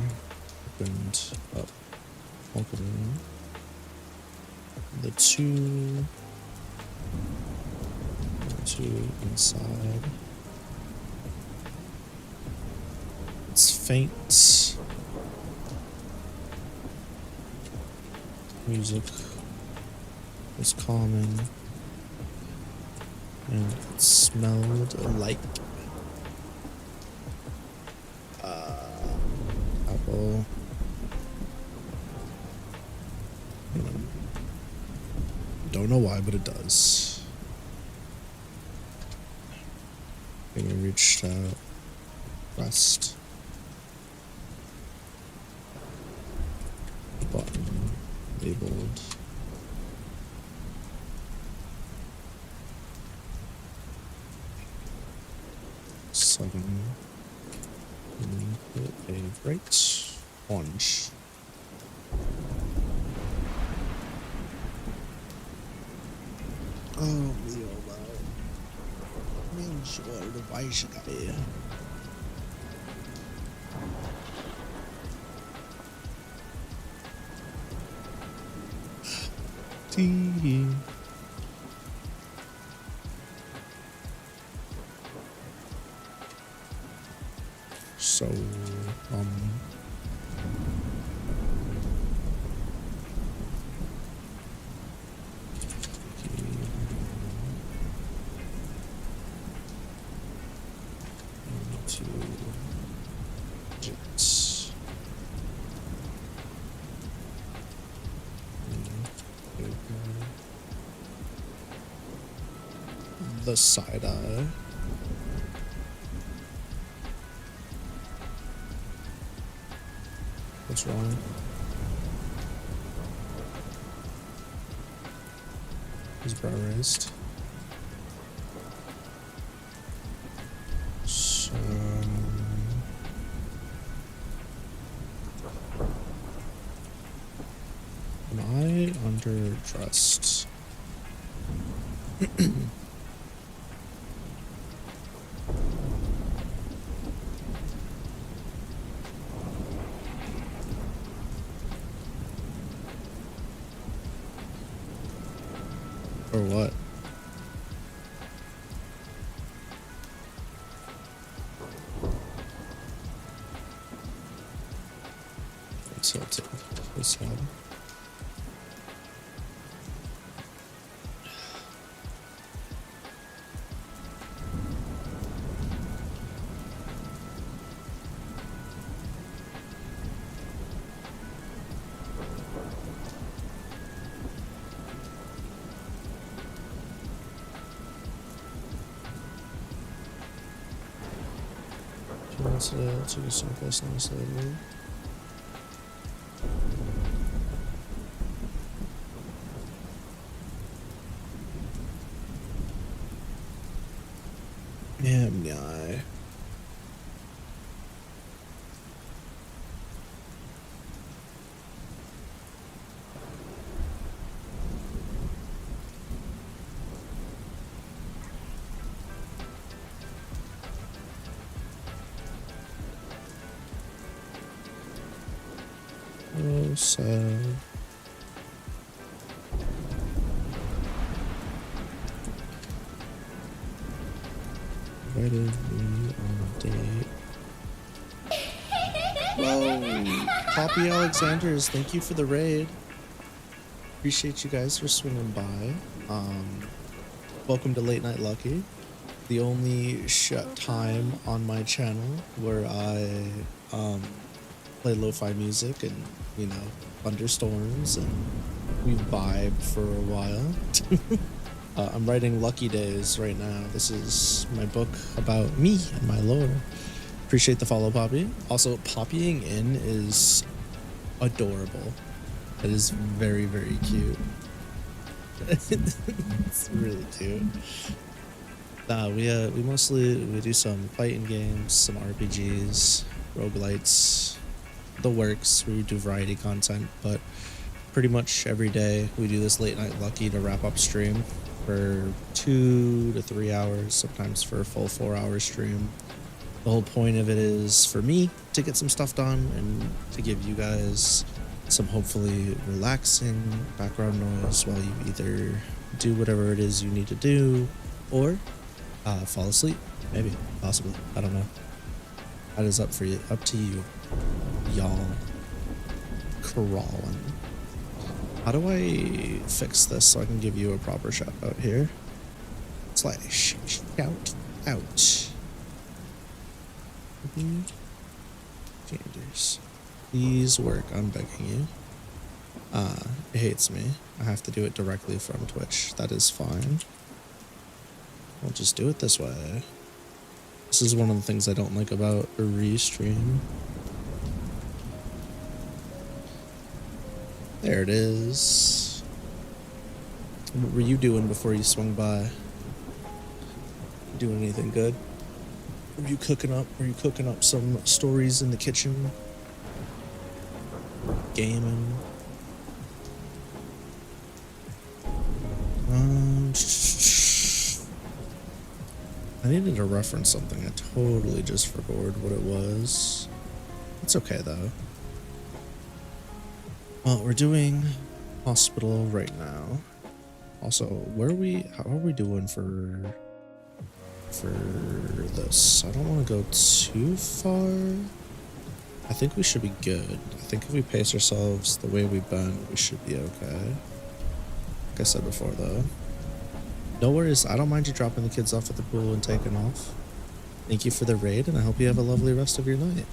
opened up. Opening the two inside. It's faint. Music was calming, and it smelled like apple. Don't know why, but it does. And we reached west. Button labeled. so I can put a bright orange. Oh, meu Deus. Mensual device guy. Tea. So, the side eye. What's wrong? His brow raised. So am I underdressed? Or what? So I'll take this head. To do someplace nicely. Yeah, yeah. So invited me on a date. Whoa, Poppy Alexanders, thank you for the raid. Appreciate you guys for swinging by. Welcome to Late Night Lucky, the only shut time on my channel where I play lo-fi music and, you know, thunderstorms, and we vibe for a while. I'm writing Lucky Days right now. This is my book about me and my lore. Appreciate the follow, Poppy. Also, poppying in is adorable. It is very, very cute. It's really cute. We mostly do some fighting games, some RPGs, roguelites, the works. We do variety content, but pretty much every day we do this Late Night Lucky to wrap up stream for 2 to 3 hours, sometimes for a full 4-hour stream. The whole point of it is for me to get some stuff done and to give you guys some hopefully relaxing background noise while you either do whatever it is you need to do or fall asleep, maybe, possibly, I don't know. That is up to you, y'all. Crawling. How do I fix this so I can give you a proper shout out here? Slash shout out. Ganders. Please work, I'm begging you. It hates me. I have to do it directly from Twitch. That is fine. I'll just do it this way. This is one of the things I don't like about a restream. There it is. What were you doing before you swung by? Doing anything good? Were you cooking up? Were you cooking up some stories in the kitchen? Gaming? I needed to reference something. I totally just forgot what it was. It's okay though. Well, we're doing hospital right now. Also, where are we? How are we doing for this? I don't want to go too far. I think we should be good. I think if we pace ourselves the way we've been, we should be okay. Like I said before, though. No worries. I don't mind you dropping the kids off at the pool and taking off. Thank you for the raid, and I hope you have a lovely rest of your night.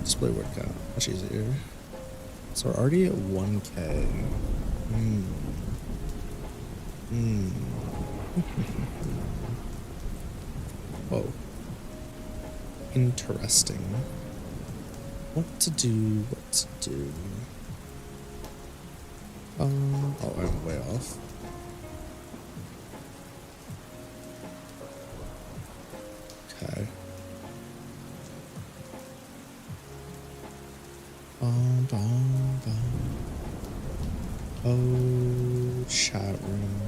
Display word count. Much easier. So we're already at 1K. Whoa. Interesting. What to do, what to do. Oh, I'm way off. Okay. Oh, chat room.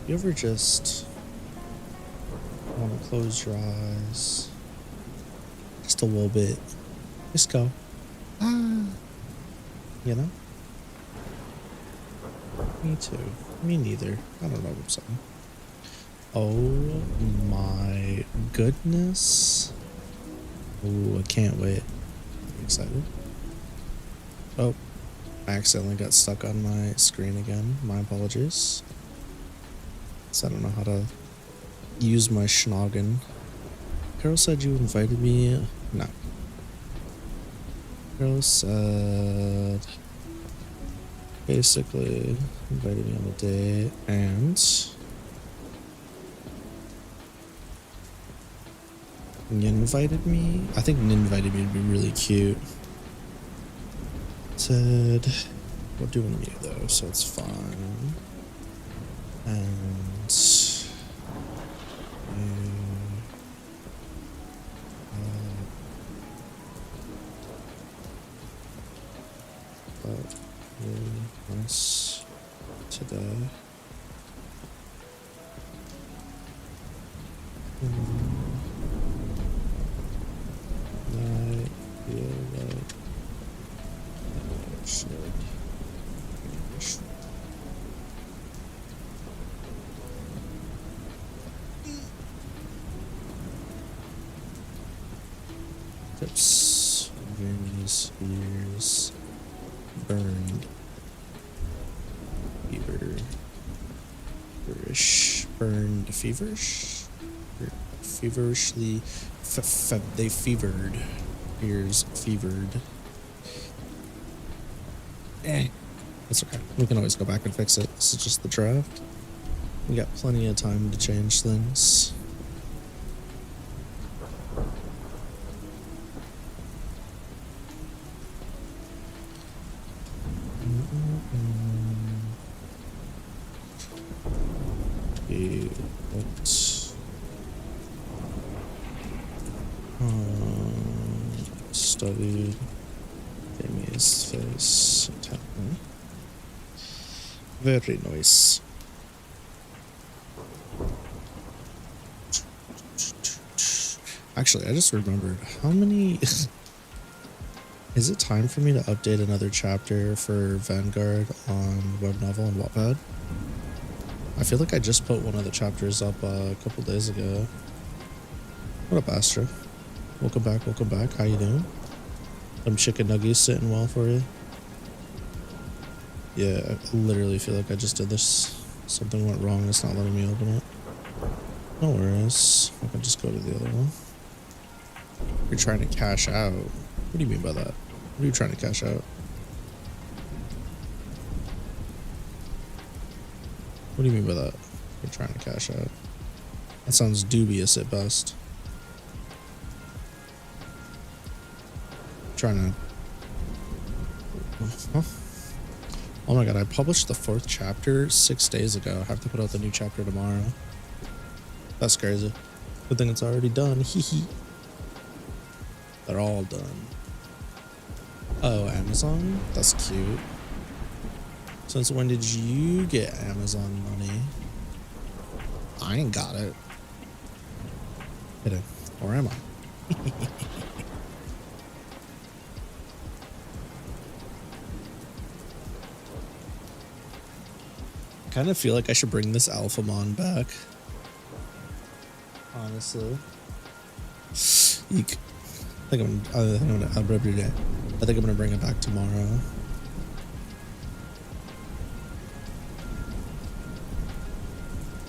You ever just want to close your eyes? Just a little bit. Just go. You know? Me too. Me neither. I don't know what I'm saying. Oh my goodness. Oh, I can't wait. I'm excited. Oh, I accidentally got stuck on my screen again. My apologies. So I don't know how to use my schnoggin. Carol said you invited me. No. Carol said basically invited me on a date and invited me. I think invited me to be really cute. Said we're doing you though, so it's fine. And really nice today. I feel like I should finish. Tips, Jamie's ears burned, burned feverish, feverishly, they fevered, ears fevered. That's okay. We can always go back and fix it. This is just the draft. We got plenty of time to change things. Studied Jamie's face. Very nice. Actually, I just remembered how many. Is it time for me to update another chapter for Vanguard on web novel and Wattpad? I feel like I just put one of the chapters up a couple days ago. What up, Astra? Welcome back, welcome back. How you doing? Them chicken nuggets sitting well for you? Yeah, I literally feel like I just did this. Something went wrong. It's not letting me open it. No worries. I can just go to the other one. You're trying to cash out. What do you mean by that? What are you trying to cash out? What do you mean by that? You're trying to cash out. That sounds dubious at best. Trying to... Huh? Oh my god, I published the 4th chapter 6 days ago. I have to put out the new chapter tomorrow. That's crazy. Good thing it's already done. Hee hee. They're all done. Oh, Amazon? That's cute. Since when did you get Amazon money? I ain't got it. Kidding. Or am I? I kind of feel like I should bring this Alphamon back. Honestly. Eek. I think I'm gonna bring it back tomorrow.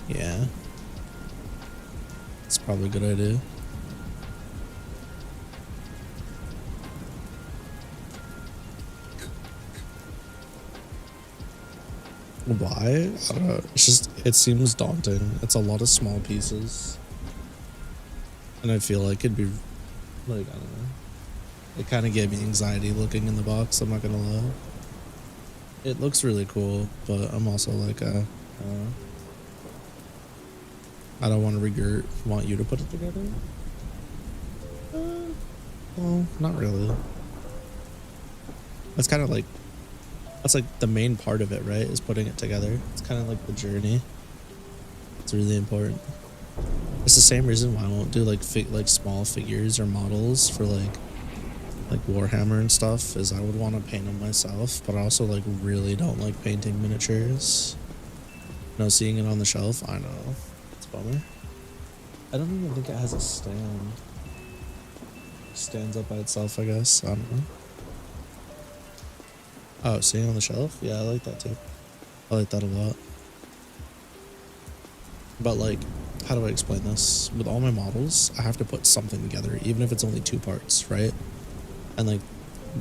Yeah. It's probably a good idea. Why? I don't know. It's just, it seems daunting. It's a lot of small pieces. And I feel like it'd be, like, I don't know. It kind of gave me anxiety looking in the box, I'm not gonna lie. It looks really cool, but I'm also like, I don't want to want you to put it together. Well, not really. That's kind of like, that's like the main part of it, right? Is putting it together. It's kind of like the journey. It's really important. It's the same reason why I won't do like small figures or models for like Warhammer and stuff, is I would want to paint them myself, but I also like really don't like painting miniatures. No, seeing it on the shelf, I know. It's a bummer. I don't even think it has a stand. It stands up by itself, I guess. I don't know. Oh, seeing on the shelf? Yeah, I like that too. I like that a lot. But like, how do I explain this? With all my models, I have to put something together, even if it's only 2 parts, right? And like,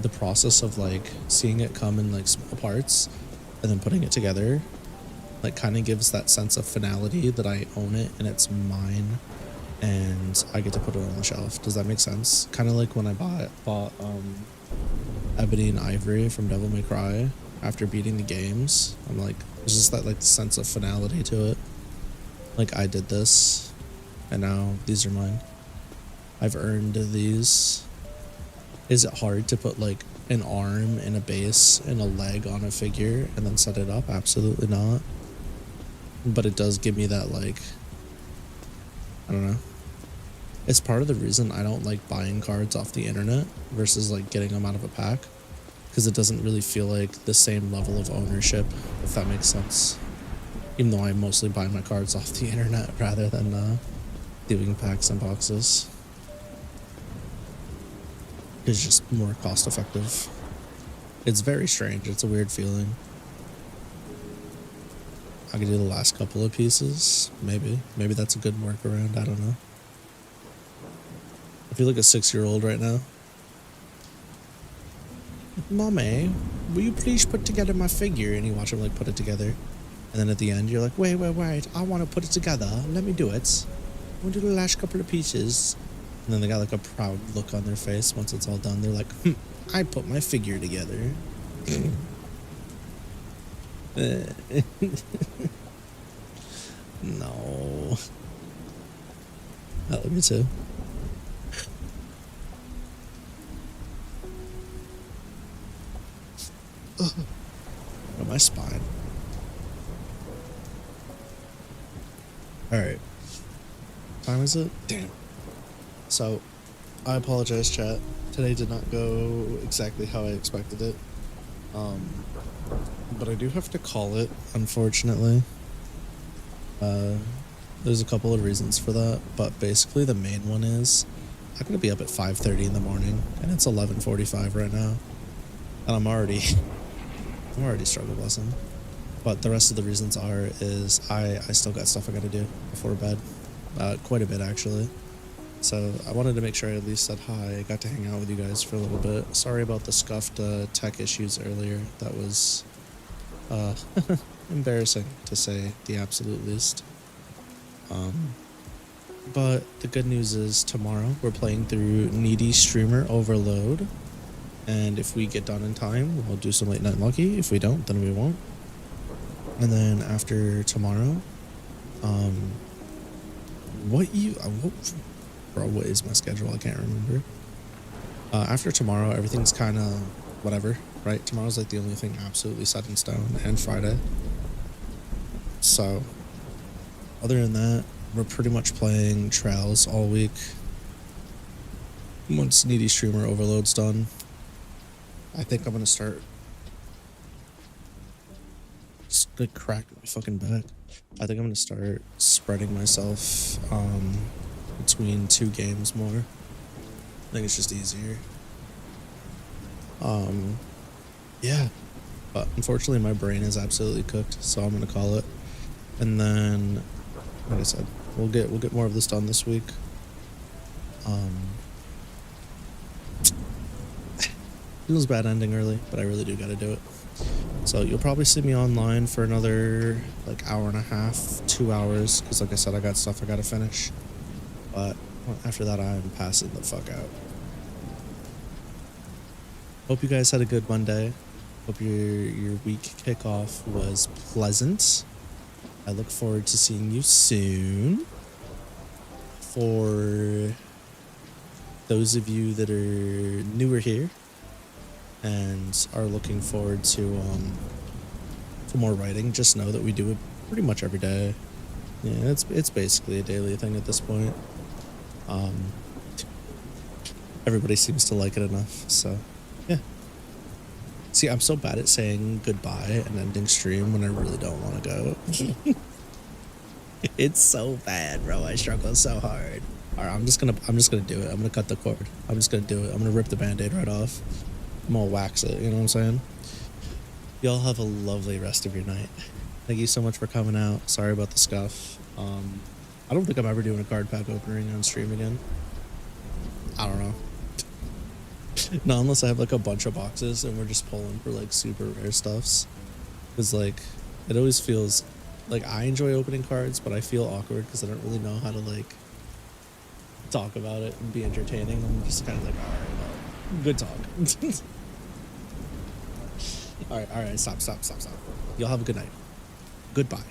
the process of like seeing it come in like small parts and then putting it together, like kind of gives that sense of finality that I own it and it's mine and I get to put it on the shelf. Does that make sense? Kind of like when I bought Ebony and Ivory from Devil May Cry after beating the games. I'm like, there's just that like sense of finality to it. Like, I did this and now these are mine. I've earned these. Is it hard to put like an arm and a base and a leg on a figure and then set it up? Absolutely not. But it does give me that, like, I don't know. It's part of the reason I don't like buying cards off the internet versus like getting them out of a pack, because it doesn't really feel like the same level of ownership, if that makes sense. Even though I mostly buy my cards off the internet rather than doing packs and boxes. It's just more cost effective. It's very strange. It's a weird feeling. I could do the last couple of pieces. Maybe that's a good workaround. I don't know. I feel like a 6-year-old right now. Mommy, will you please put together my figure? And you watch him like put it together. And then at the end you're like, wait, I want to put it together. Let me do it. I want to do the last couple of pieces. And then they got like a proud look on their face once it's all done. They're like, I put my figure together. No. Me too. Oh, my spine. Alright. Time is it? Damn. So, I apologize, chat. Today did not go exactly how I expected it. But I do have to call it, unfortunately. There's a couple of reasons for that, but basically the main one is I'm gonna be up at 5:30 in the morning, and it's 11:45 right now, and I'm already struggle busing. But the rest of the reasons is I still got stuff I gotta do before bed, quite a bit actually. So I wanted to make sure I at least said hi. I got to hang out with you guys for a little bit. Sorry about the scuffed tech issues earlier. That was embarrassing to say the absolute least. But the good news is tomorrow we're playing through Needy Streamer Overload, and if we get done in time we'll do some late night lucky. If we don't, then we won't. And then after tomorrow what is my schedule? I can't remember. After tomorrow, everything's kind of whatever, right? Tomorrow's like the only thing absolutely set in stone, and Friday. So, other than that, we're pretty much playing Trails all week. Once Needy Streamer Overload's done, I think I'm gonna start. Just like crack my fucking back. I think I'm gonna start spreading myself between 2 games more. I think it's just easier. Yeah, but unfortunately my brain is absolutely cooked, so I'm gonna call it. And then, like I said, we'll get more of this done this week. Feels bad ending early, but I really do gotta do it. So you'll probably see me online for another like hour and a half, 2 hours, because like I said, I got stuff I gotta finish. But after that, I'm passing the fuck out. Hope you guys had a good Monday. Hope your week kickoff was pleasant. I look forward to seeing you soon. For those of you that are newer here and are looking forward to more writing, just know that we do it pretty much every day. Yeah, it's basically a daily thing at this point. Everybody seems to like it enough, so yeah. See, I'm so bad at saying goodbye and ending stream when I really don't want to go. It's so bad, bro. I struggle so hard. All right, I'm just gonna do it. I'm gonna cut the cord. I'm just gonna do it. I'm gonna rip the band-aid right off. I'm gonna wax it. You know what I'm saying? Y'all have a lovely rest of your night. Thank you so much for coming out. Sorry about the scuff. I don't think I'm ever doing a card pack opening on stream again. I don't know. No, unless I have like a bunch of boxes and we're just pulling for like super rare stuffs. Because like, it always feels like I enjoy opening cards, but I feel awkward because I don't really know how to like talk about it and be entertaining. I'm just kind of like, all right, well, good talk. All right, stop. Y'all have a good night. Goodbye.